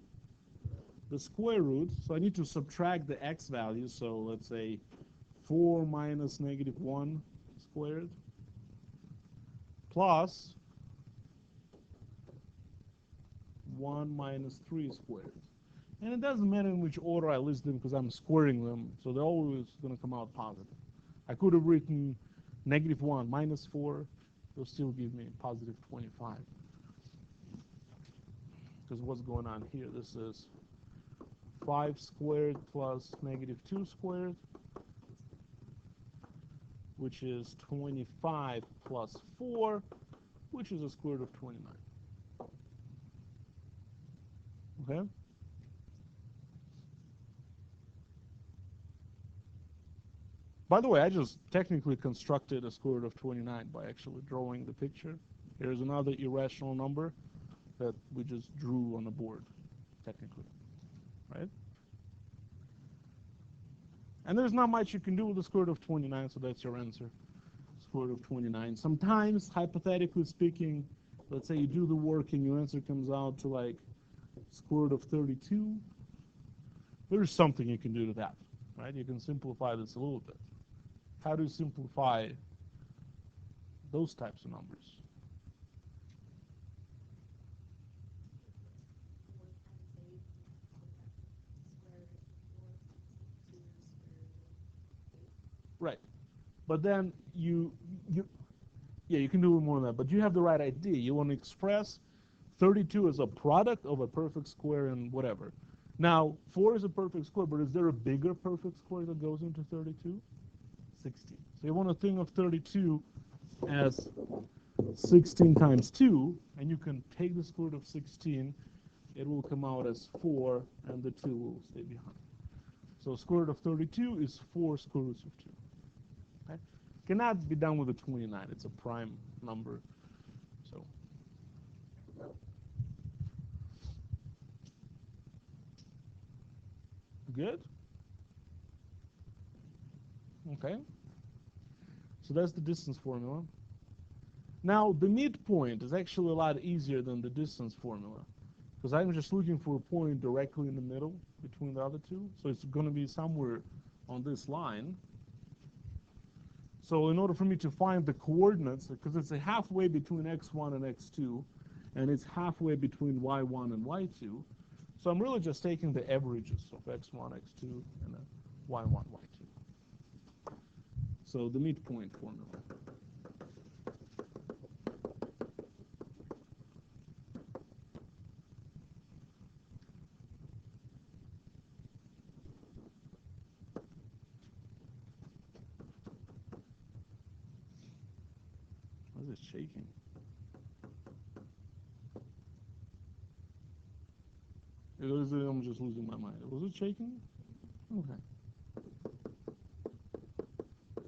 the square root, so I need to subtract the x value, so let's say 4 minus -1 squared plus 1 minus 3 squared. And it doesn't matter in which order I list them because I'm squaring them, so they're always going to come out positive. I could have written -1 minus 4, it'll still give me positive 25. Because what's going on here? This is 5 squared plus -2 squared, which is 25 plus 4, which is a square root of 29. Okay? By the way, I just technically constructed a square root of 29 by actually drawing the picture. Here's another irrational number that we just drew on the board, technically, right? And there's not much you can do with the square root of 29, so that's your answer, square root of 29. Sometimes, hypothetically speaking, let's say you do the work and your answer comes out to like square root of 32. There's something you can do to that, right? You can simplify this a little bit. How do you simplify those types of numbers? Right. But then you can do more than that. But you have the right idea. You want to express 32 as a product of a perfect square and whatever. Now, 4 is a perfect square, but is there a bigger perfect square that goes into 32? 16. So you want to think of 32 as 16 times 2, and you can take the square root of 16. It will come out as 4, and the 2 will stay behind. So square root of 32 is 4 square roots of 2. Okay? Cannot be done with a 29. It's a prime number. So good? Okay. So that's the distance formula. Now, the midpoint is actually a lot easier than the distance formula, because I'm just looking for a point directly in the middle between the other two. So it's going to be somewhere on this line. So in order for me to find the coordinates, because it's a halfway between x1 and x2, and it's halfway between y1 and y2, so I'm really just taking the averages of x1, x2, and y1, y2. So the midpoint formula. Why is it shaking? I'm just losing my mind. Was it shaking? Okay.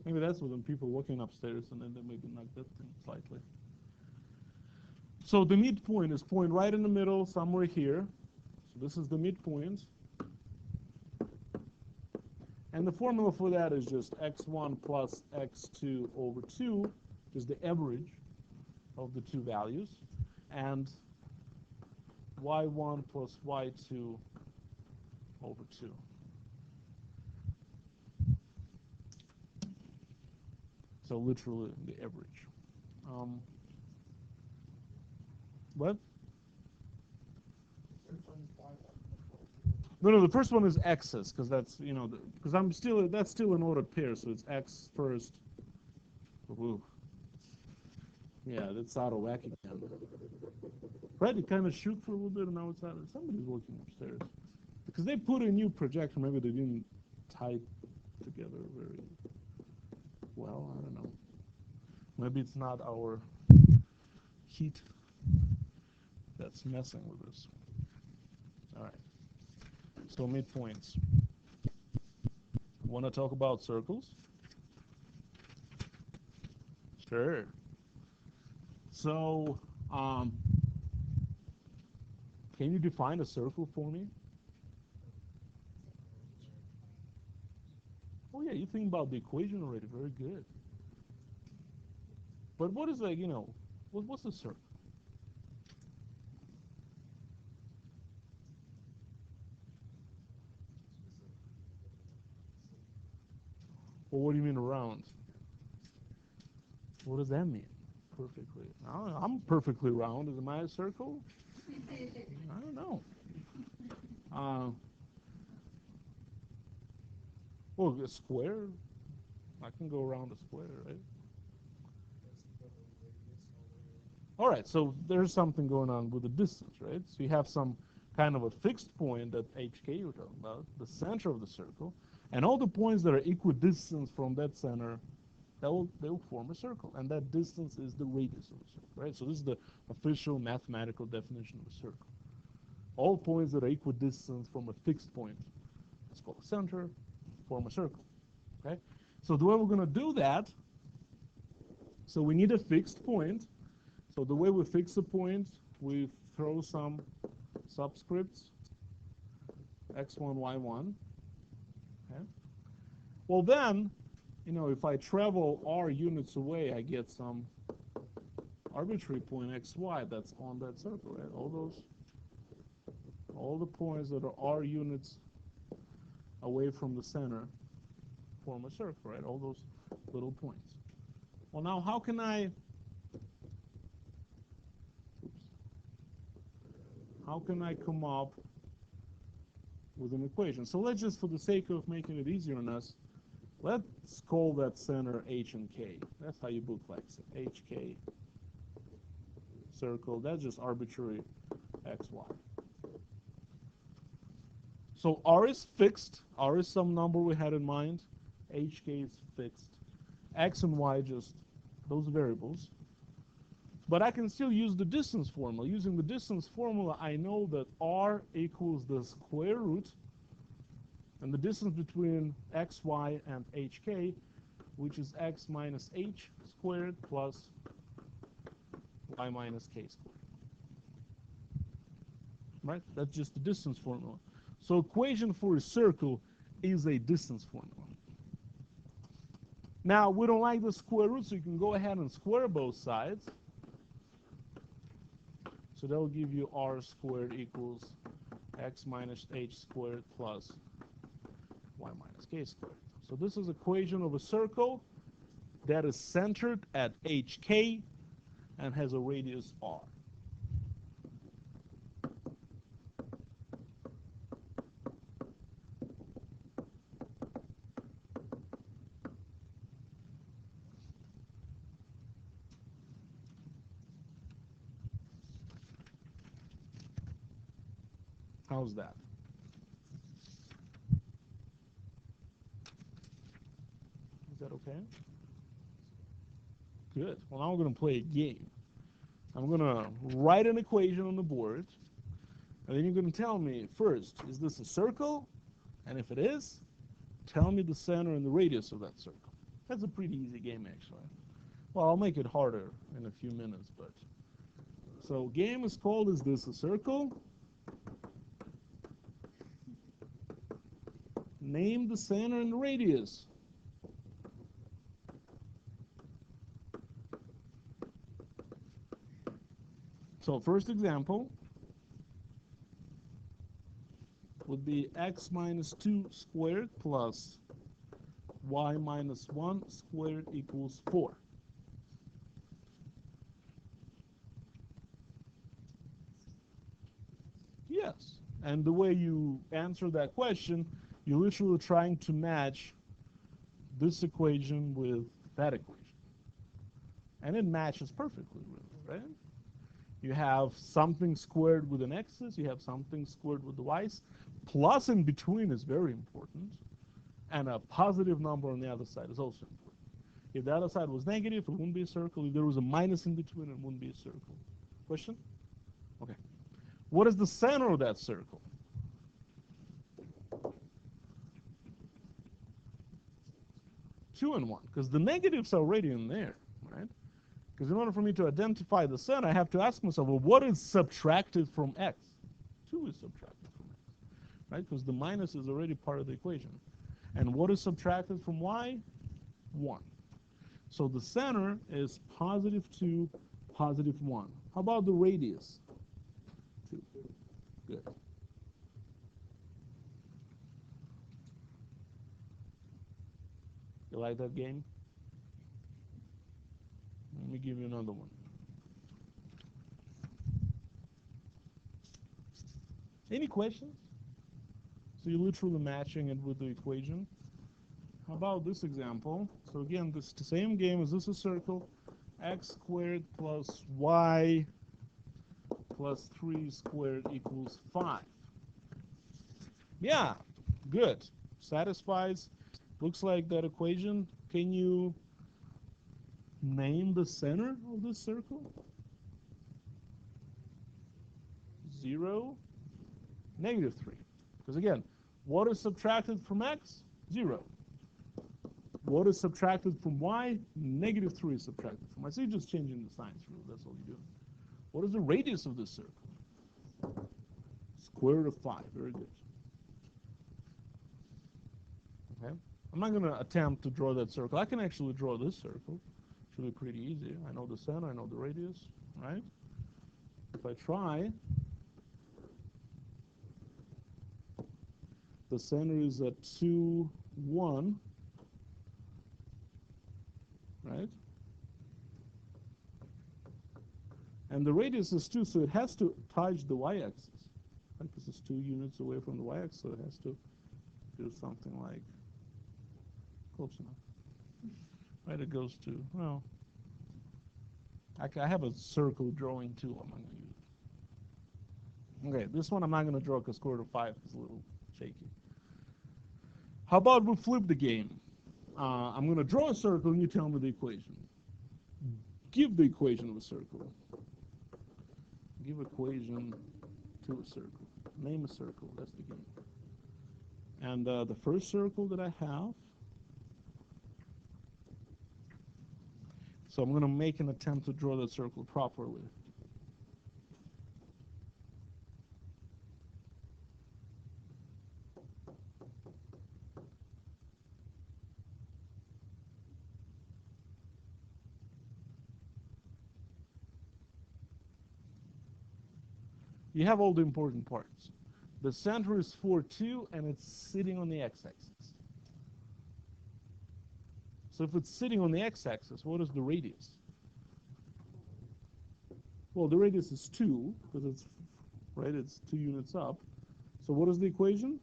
Maybe that's when people walking upstairs and then they maybe knock that thing slightly. So the midpoint is point right in the middle, somewhere here. So this is the midpoint. And the formula for that is just x1 plus x2 over 2, which is the average of the two values. and y1 plus y2 over 2. So literally the average. What? No, the first one is excess because that's because that's still an ordered pair, so it's x first. Ooh. Yeah, that's out of whack again. Right, it kind of shook for a little bit, and now it's out. Somebody's working upstairs because they put a new projector. Maybe they didn't tie together very well. I don't know. Maybe it's not our heat that's messing with us. All right. So midpoints. Want to talk about circles? Sure. So, can you define a circle for me? Oh yeah, you think about the equation already. Very good. But what is what's a circle? Well, what do you mean around? What does that mean? Perfectly. I'm perfectly round. Is I a circle? I don't know. Well, a square. I can go around a square, right? All right, so there's something going on with the distance, right? So you have some kind of a fixed point at HK you're talking about, the center of the circle, and all the points that are equidistant from that center, they'll form a circle, and that distance is the radius of the circle, right? So this is the official mathematical definition of a circle. All points that are equidistant from a fixed point, it's called a center, form a circle, okay? So the way we're going to do that, so we need a fixed point. So the way we fix a point, we throw some subscripts, x1, y1. Okay. Well then, if I travel r units away, I get some arbitrary point xy that's on that circle, right? All the points that are r units away from the center form a circle, right? All those little points. Well, now how can I come up with an equation? So let's just, for the sake of making it easier on us, let's call that center H and K. That's how you booklex it. HK circle. That's just arbitrary XY. So R is fixed. R is some number we had in mind. HK is fixed. X and Y just those variables. But I can still use the distance formula. Using the distance formula, I know that R equals the square root, and the distance between xy and hk, which is x minus h squared plus y minus k squared. Right? That's just the distance formula. So equation for a circle is a distance formula. Now, we don't like the square root, so you can go ahead and square both sides. So that will give you r squared equals x minus h squared plus y minus k squared. So this is equation of a circle that is centered at hk and has a radius r. How's that? Is that okay? Good. Well, now we're going to play a game. I'm going to write an equation on the board, and then you're going to tell me first, is this a circle? And if it is, tell me the center and the radius of that circle. That's a pretty easy game, actually. Well, I'll make it harder in a few minutes, but... So, game is called, is this a circle? Name the center and the radius. So first example would be x minus 2 squared plus y minus 1 squared equals 4. Yes. And the way you answer that question, you're literally trying to match this equation with that equation. And it matches perfectly, really, right? You have something squared with an x's, you have something squared with the y's. Plus in between is very important. And a positive number on the other side is also important. If the other side was negative, it wouldn't be a circle. If there was a minus in between, it wouldn't be a circle. Question? Okay. What is the center of that circle? Two and one, because the negatives are already in there, right? Because in order for me to identify the center, I have to ask myself, well, what is subtracted from x? 2 is subtracted from x, right? Because the minus is already part of the equation. And what is subtracted from y? 1. So the center is positive 2, positive 1. How about the radius? 2. Good. You like that game? Let me give you another one. Any questions? So you're literally matching it with the equation. How about this example? So again, this is the same game. Is this a circle? X squared plus y plus 3 squared equals 5. Yeah, good. Satisfies. Looks like that equation. Can you name the center of this circle? 0, negative 3. Because again, what is subtracted from x? 0. What is subtracted from y? Negative 3 is subtracted from y. So you're just changing the signs, really. That's all you're doing. What is the radius of this circle? Square root of 5. Very good. Okay. I'm not going to attempt to draw that circle. I can actually draw this circle. Should be pretty easy. I know the center. I know the radius. Right? If I try, the center is at 2, 1. Right? And the radius is 2, so it has to touch the y-axis. Right? This is 2 units away from the y-axis, so it has to do something like close enough. Right? It goes to, well, I have a circle drawing tool I'm not going to use. Okay, this one I'm not going to draw because square root of 5 is a little shaky. How about we flip the game? I'm going to draw a circle and you tell me the equation. Give the equation of a circle. Give equation to a circle. Name a circle. That's the game. And the first circle that I have, so I'm going to make an attempt to draw that circle properly. You have all the important parts. The center is 4, 2, and it's sitting on the x-axis. So if it's sitting on the x-axis, what is the radius? Well, the radius is 2, because it's, right, it's 2 units up. So what is the equation?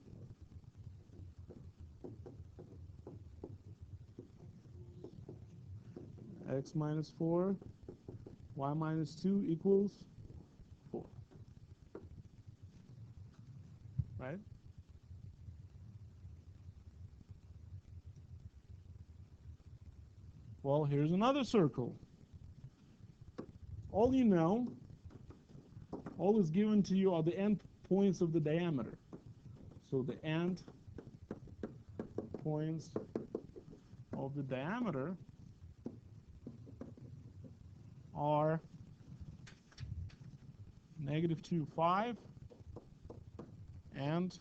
X minus 4, y minus 2 equals 4. Right? Well, here's another circle. All you know, all is given to you are the end points of the diameter. So the end points of the diameter are -2, 5 and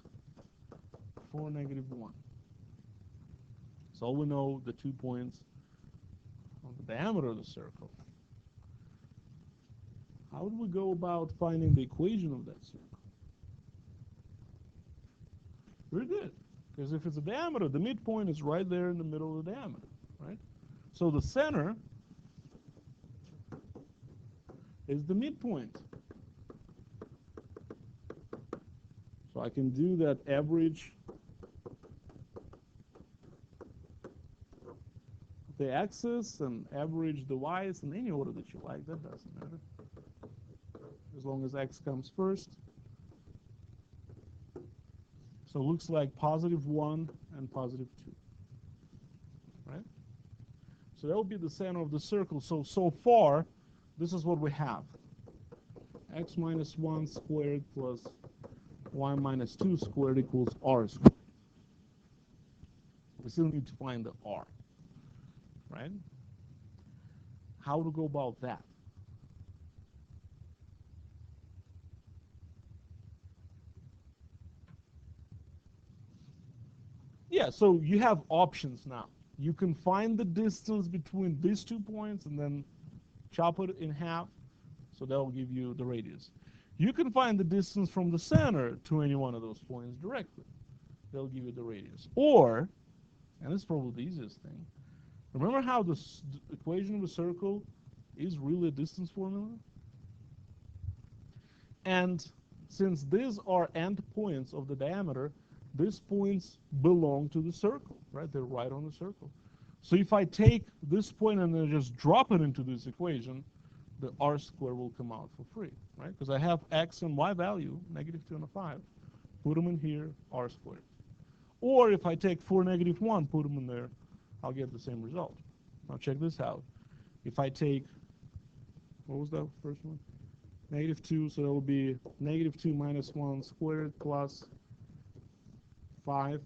4, -1. So we know the 2 points of the diameter of the circle. How do we go about finding the equation of that circle? Very good. Because if it's a diameter, the midpoint is right there in the middle of the diameter, right? So the center is the midpoint. So I can do that average the x's and average the y's in any order that you like. That doesn't matter. As long as x comes first. So it looks like +1 and +2, right? So that would be the center of the circle. So far, this is what we have. X minus 1 squared plus y minus 2 squared equals r squared. We still need to find the r, right? How to go about that? Yeah, so you have options now. You can find the distance between these 2 points and then chop it in half, so that will give you the radius. You can find the distance from the center to any one of those points directly. They'll give you the radius. Or, and this is probably the easiest thing, remember how the equation of a circle is really a distance formula? And since these are endpoints of the diameter, these points belong to the circle, right? They're right on the circle. So if I take this point and then just drop it into this equation, the r squared will come out for free, right? Because I have x and y value, -2 and a 5. Put them in here, r squared. Or if I take 4, -1, put them in there, I'll get the same result. Now check this out. If I take, what was that first one? -2, so it will be -2 minus 1 squared plus 5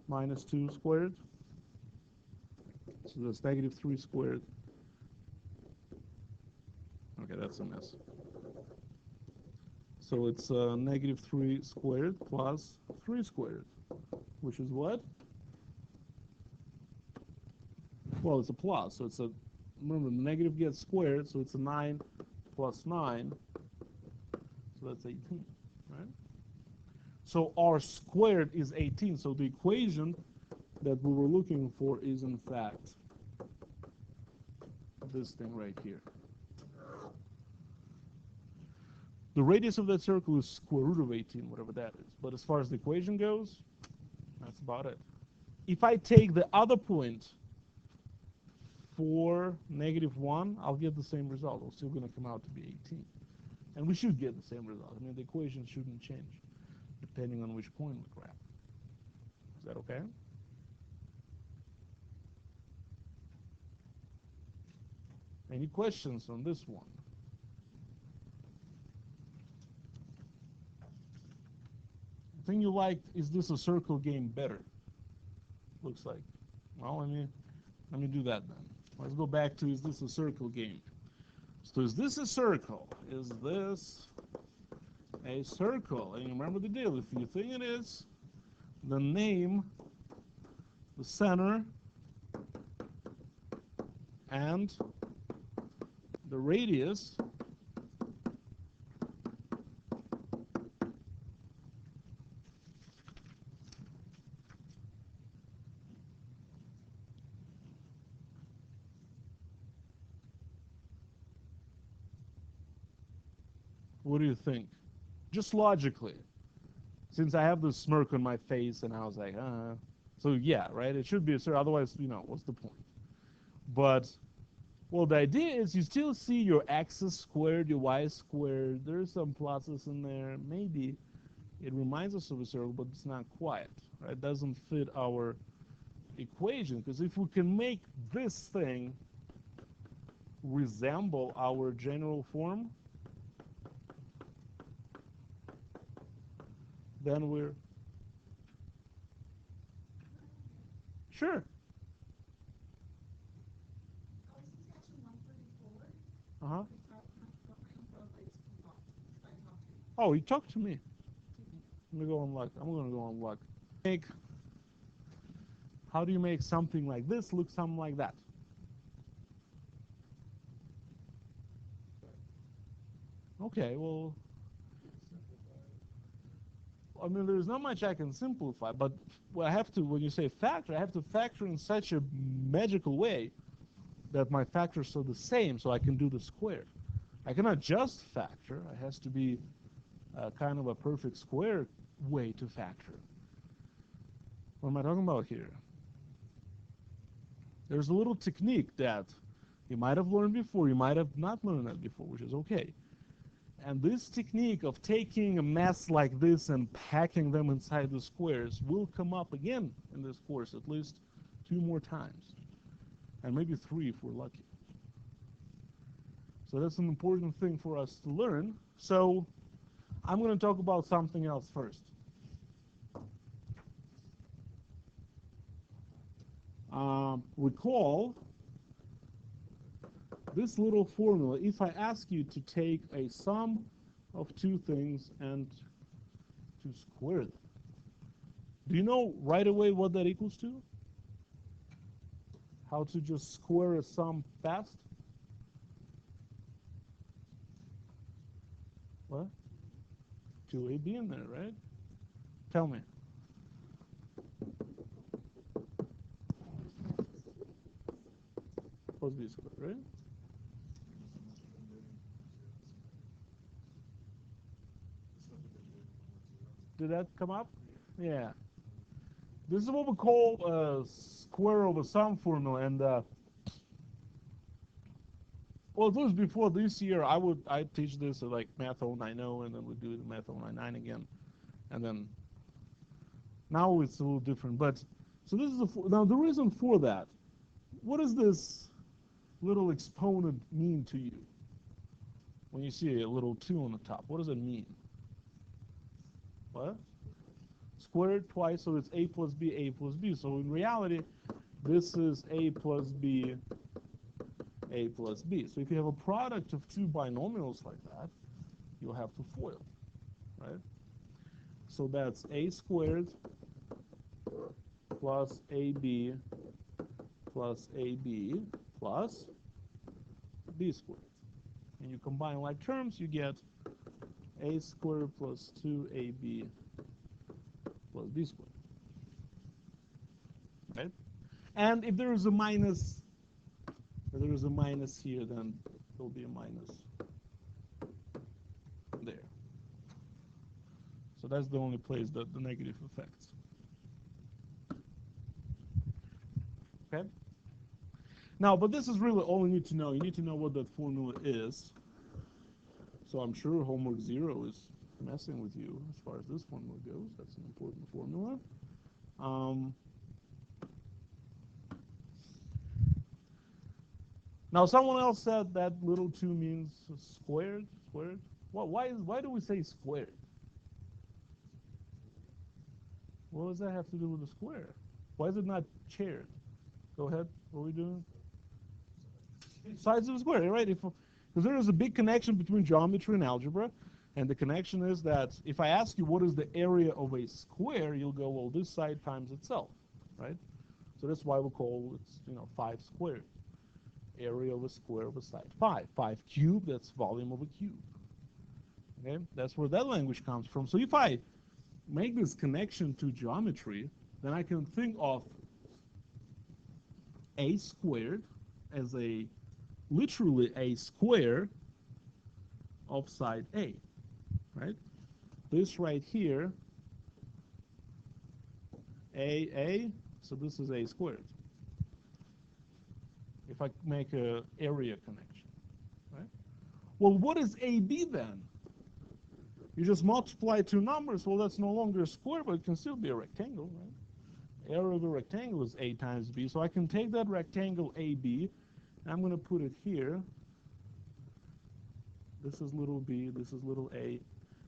minus 2 squared. So that's -3 squared. Okay, that's a mess. So it's -3 squared plus 3 squared, which is what? Well, it's a plus, so it's a, remember, the negative gets squared, so it's a 9 plus 9, so that's 18, right? So r squared is 18, so the equation that we were looking for is, in fact, this thing right here. The radius of that circle is square root of 18, whatever that is. But as far as the equation goes, that's about it. If I take the other point for -1, I'll get the same result. It's still going to come out to be 18. And we should get the same result. I mean, the equation shouldn't change depending on which point we grab. Is that okay? Any questions on this one? The thing you liked, is this a circle game better? Looks like. Well, let me do that then. Let's go back to, is this a circle game? So is this a circle? Is this a circle? And you remember the deal. If you think it is, the name, the center, and the radius what do you think? Just logically. Since I have this smirk on my face and I was like, so yeah, right? It should be a circle. Otherwise, what's the point? But, well, the idea is you still see your x's squared, your y squared. There's some pluses in there. Maybe it reminds us of a circle, but it's not quite, right? It doesn't fit our equation. Because if we can make this thing resemble our general form, then we're sure. Uh-huh. Oh, he talked to me. Let me go on luck. I'm going to go on luck. How do you make something like this look something like that? Okay, well, I mean, there's not much I can simplify, but I have to, when you say factor, I have to factor in such a magical way that my factors are the same, so I can do the square. I cannot just factor. It has to be kind of a perfect square way to factor. What am I talking about here? There's a little technique that you might have learned before, you might have not learned that before, which is okay. And this technique of taking a mess like this and packing them inside the squares will come up again in this course at least 2 more times, and maybe 3 if we're lucky. So that's an important thing for us to learn. So I'm going to talk about something else first. Recall this little formula. If I ask you to take a sum of 2 things and to square them, do you know right away what that equals to? How to just square a sum fast? What? 2ab in there, right? Tell me. Plus b squared, right? Did that come up? Yeah. This is what we call a square of a sum formula, and well, it was before this year. I teach this at like Math 090, and then we do it in Math 099 again, and then now it's a little different. But so this is now the reason for that. What does this little exponent mean to you when you see a little 2 on the top? What does it mean? What? Squared twice, so it's a plus b, a plus b. So in reality, this is a plus b, a plus b. So if you have a product of 2 binomials like that, you'll have to FOIL, right? So that's a squared plus ab plus ab plus b squared. And you combine like terms, you get a squared plus 2ab plus b squared, right? And if there is a minus, here, then there'll be a minus there. So that's the only place that the negative affects. Okay? Now, but this is really all you need to know. You need to know what that formula is. So I'm sure homework 0 is messing with you as far as this formula goes. That's an important formula. Now, someone else said that little 2 means squared. Squared. Well, why do we say squared? What does that have to do with the square? Why is it not chaired? Go ahead. What are we doing? Sides of a square, right? Because there is a big connection between geometry and algebra, and the connection is that if I ask you what is the area of a square, you'll go, well, this side times itself, right? So that's why we call it, 5 squared. Area of a square of a side 5. 5 cubed, that's volume of a cube. Okay, that's where that language comes from. So if I make this connection to geometry, then I can think of a squared as literally a square of side A, right? This right here, A, so this is a squared. If I make a area connection, right? Well, what is AB then? You just multiply 2 numbers. Well, that's no longer a square, but it can still be a rectangle, right? Area of a rectangle is A times B. So I can take that rectangle AB, and I'm going to put it here. This is little b, this is little a.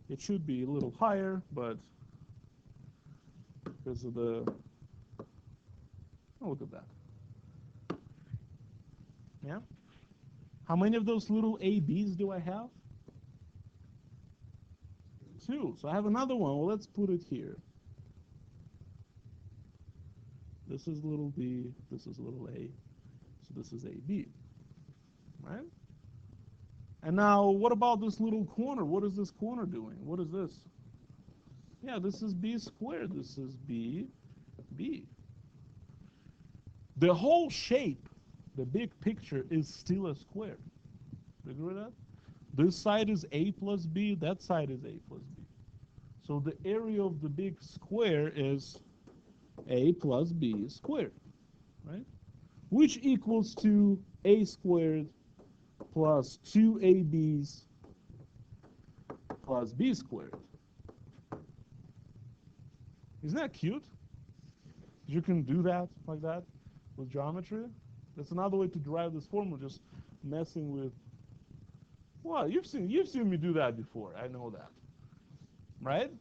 It should be a little higher, but because of the, oh, look at that. Yeah? How many of those little ABs do I have? 2. So I have another one. Well, let's put it here. This is little b, this is little a, so this is AB, right? And now, what about this little corner? What is this corner doing? What is this? Yeah, this is b squared. This is b. The whole shape, the big picture, is still a square. Do you agree with that? This side is a plus b, that side is a plus b. So the area of the big square is a plus b squared, right? Which equals to a squared plus 2ab's plus b squared. Isn't that cute? You can do that like that with geometry. That's another way to derive this formula, just messing with. Well, you've seen me do that before. I know that, right?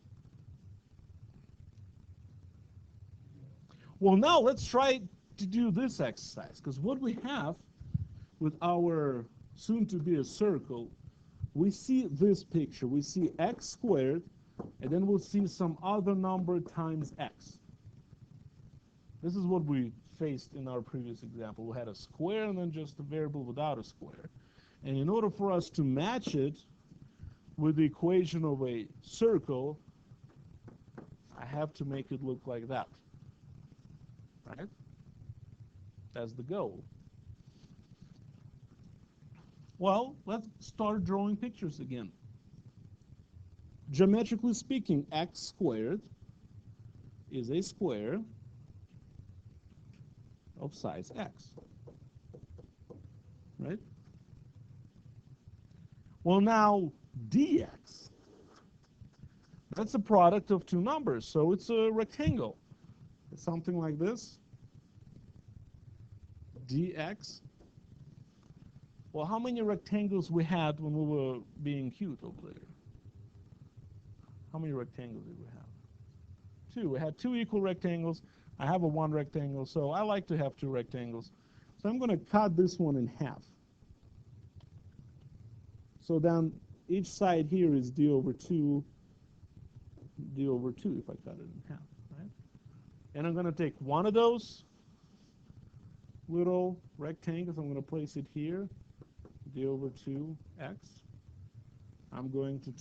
Well, now let's try to do this exercise, because what we have with our soon-to-be a circle, we see this picture. We see x squared, and then we'll see some other number times x. This is what we faced in our previous example. We had a square and then just a variable without a square. And in order for us to match it with the equation of a circle, I have to make it look like that, right? That's the goal. Well, let's start drawing pictures again. Geometrically speaking, x squared is a square of size x, right? Well, now dx, that's a product of two numbers, so it's a rectangle. It's something like this, dx. Well, how many rectangles we had when we were being cute over there? How many rectangles did we have? Two. We had two equal rectangles. I have a one rectangle, so I like to have two rectangles. So I'm going to cut this one in half. So then each side here is d over 2 if I cut it in half, right? And I'm going to take one of those little rectangles. I'm going to place it here, d over 2x. I'm going to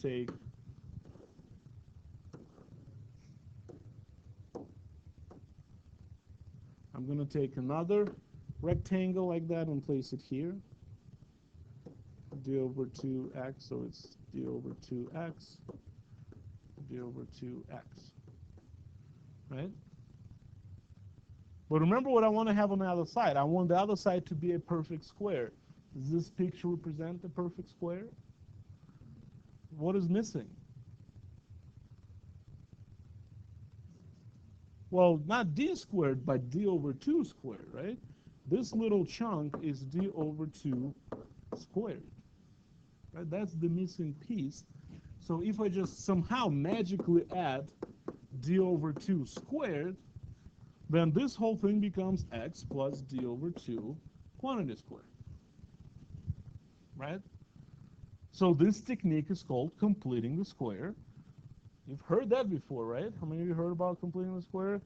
take another rectangle like that and place it here, d over 2x, so it's d over 2x, d over 2x, right? But remember what I want to have on the other side. I want the other side to be a perfect square. Does this picture represent a perfect square? What is missing? Well, not d squared, but d over 2 squared, right? This little chunk is d over 2 squared, right? That's the missing piece. So if I just somehow magically add d over 2 squared, then this whole thing becomes x plus d over 2 quantity squared, right? So this technique is called completing the square. You've heard that before, right? How many of you heard about completing the square?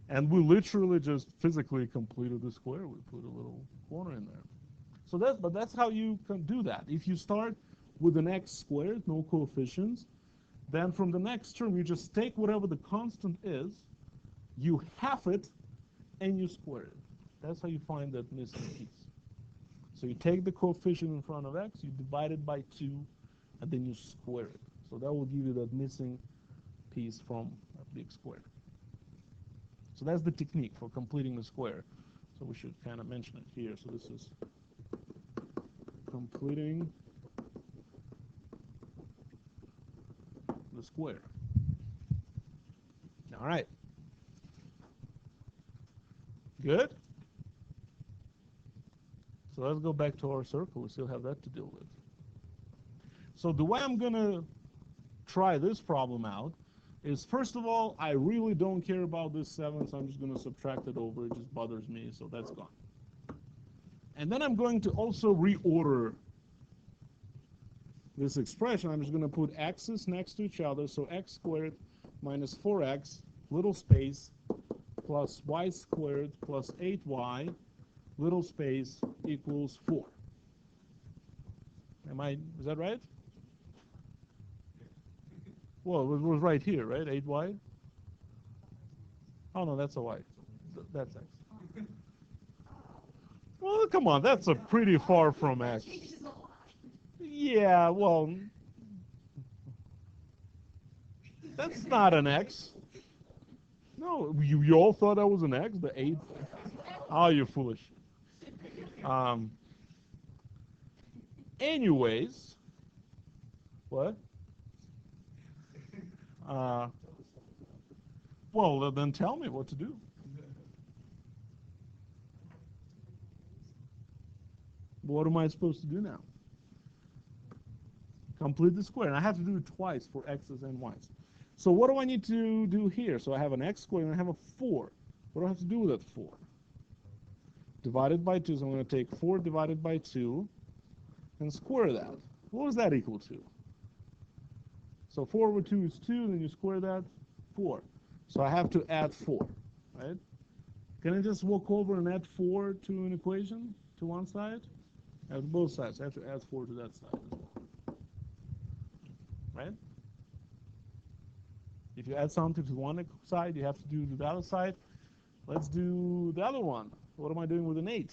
And we literally just physically completed the square. We put a little corner in there. So that's how you can do that. If you start with an x squared, no coefficients, then from the next term, you just take whatever the constant is, you half it, and you square it. That's how you find that missing piece. So you take the coefficient in front of x, you divide it by 2, and then you square it. So that will give you that missing piece from a big square. So that's the technique for completing the square. So we should kind of mention it here. So this is completing the square. All right. Good? So let's go back to our circle. We still have that to deal with. So the way I'm going to try this problem out is, first of all, I really don't care about this 7, so I'm just going to subtract it over. It just bothers me, so that's gone. And then I'm going to also reorder this expression. I'm just going to put x's next to each other, so x squared minus 4x, little space, plus y squared plus 8y, little space, equals 4. Is that right? Well, it was right here, right? 8y? Oh, no, that's a y. That's x. Well, come on, that's a pretty far from x. Yeah, well, that's not an x. No, you all thought that was an x, the 8? Oh, you're foolish. Anyways, what? Uh, well, then tell me what to do. What am I supposed to do now? Complete the square. And I have to do it twice for x's and y's. So what do I need to do here? So I have an x squared and I have a 4. What do I have to do with that 4? Divided by 2. So I'm going to take 4 divided by 2 and square that. What is that equal to? So 4 over 2 is 2, then you square that, 4. So I have to add 4, right? Can I just walk over and add 4 to an equation, to one side? Add both sides. I have to add 4 to that side. Right? If you add something to one side, you have to do to the other side. Let's do the other one. What am I doing with an 8?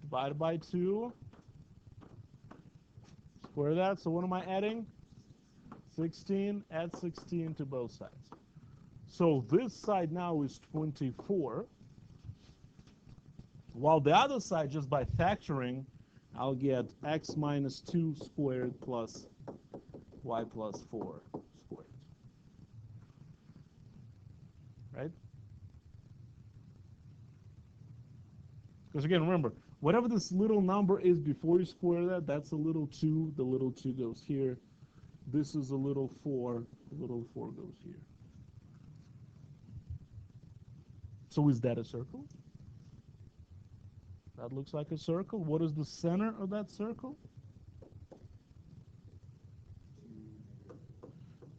Divided by 2. Square that. So what am I adding? 16. Add 16 to both sides. So this side now is 24. While the other side, just by factoring, I'll get x minus 2 squared plus y plus 4 squared. Right? Because again, remember, whatever this little number is before you square that, that's a little 2. The little 2 goes here. This is a little 4. The little 4 goes here. So is that a circle? That looks like a circle. What is the center of that circle?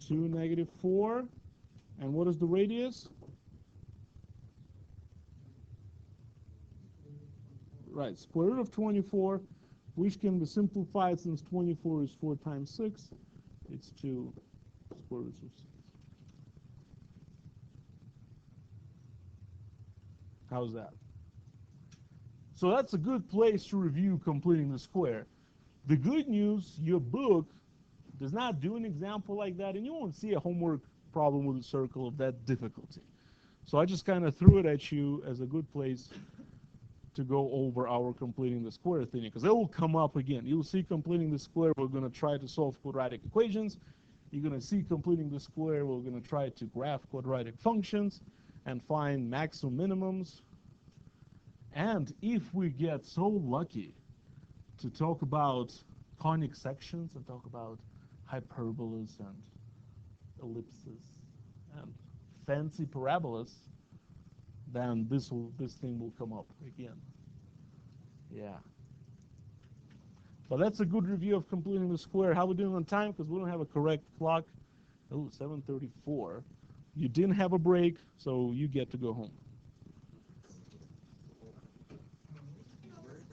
2, negative 4. And what is the radius? Right, square root of 24, which can be simplified since 24 is 4 times 6. It's 2 square roots of 6. How's that? So that's a good place to review completing the square. The good news, your book does not do an example like that, and you won't see a homework problem with a circle of that difficulty. So I just kind of threw it at you as a good place to go over our completing the square thing, because it will come up again. You'll see completing the square, we're going to try to solve quadratic equations. You're going to see completing the square, we're going to try to graph quadratic functions and find maximum minimums. And if we get so lucky to talk about conic sections and talk about hyperbolas and ellipses and fancy parabolas, then this thing will come up again. Yeah. But that's a good review of completing the square. How are we doing on time? Because we don't have a correct clock. Oh, 7:34. You didn't have a break, so you get to go home.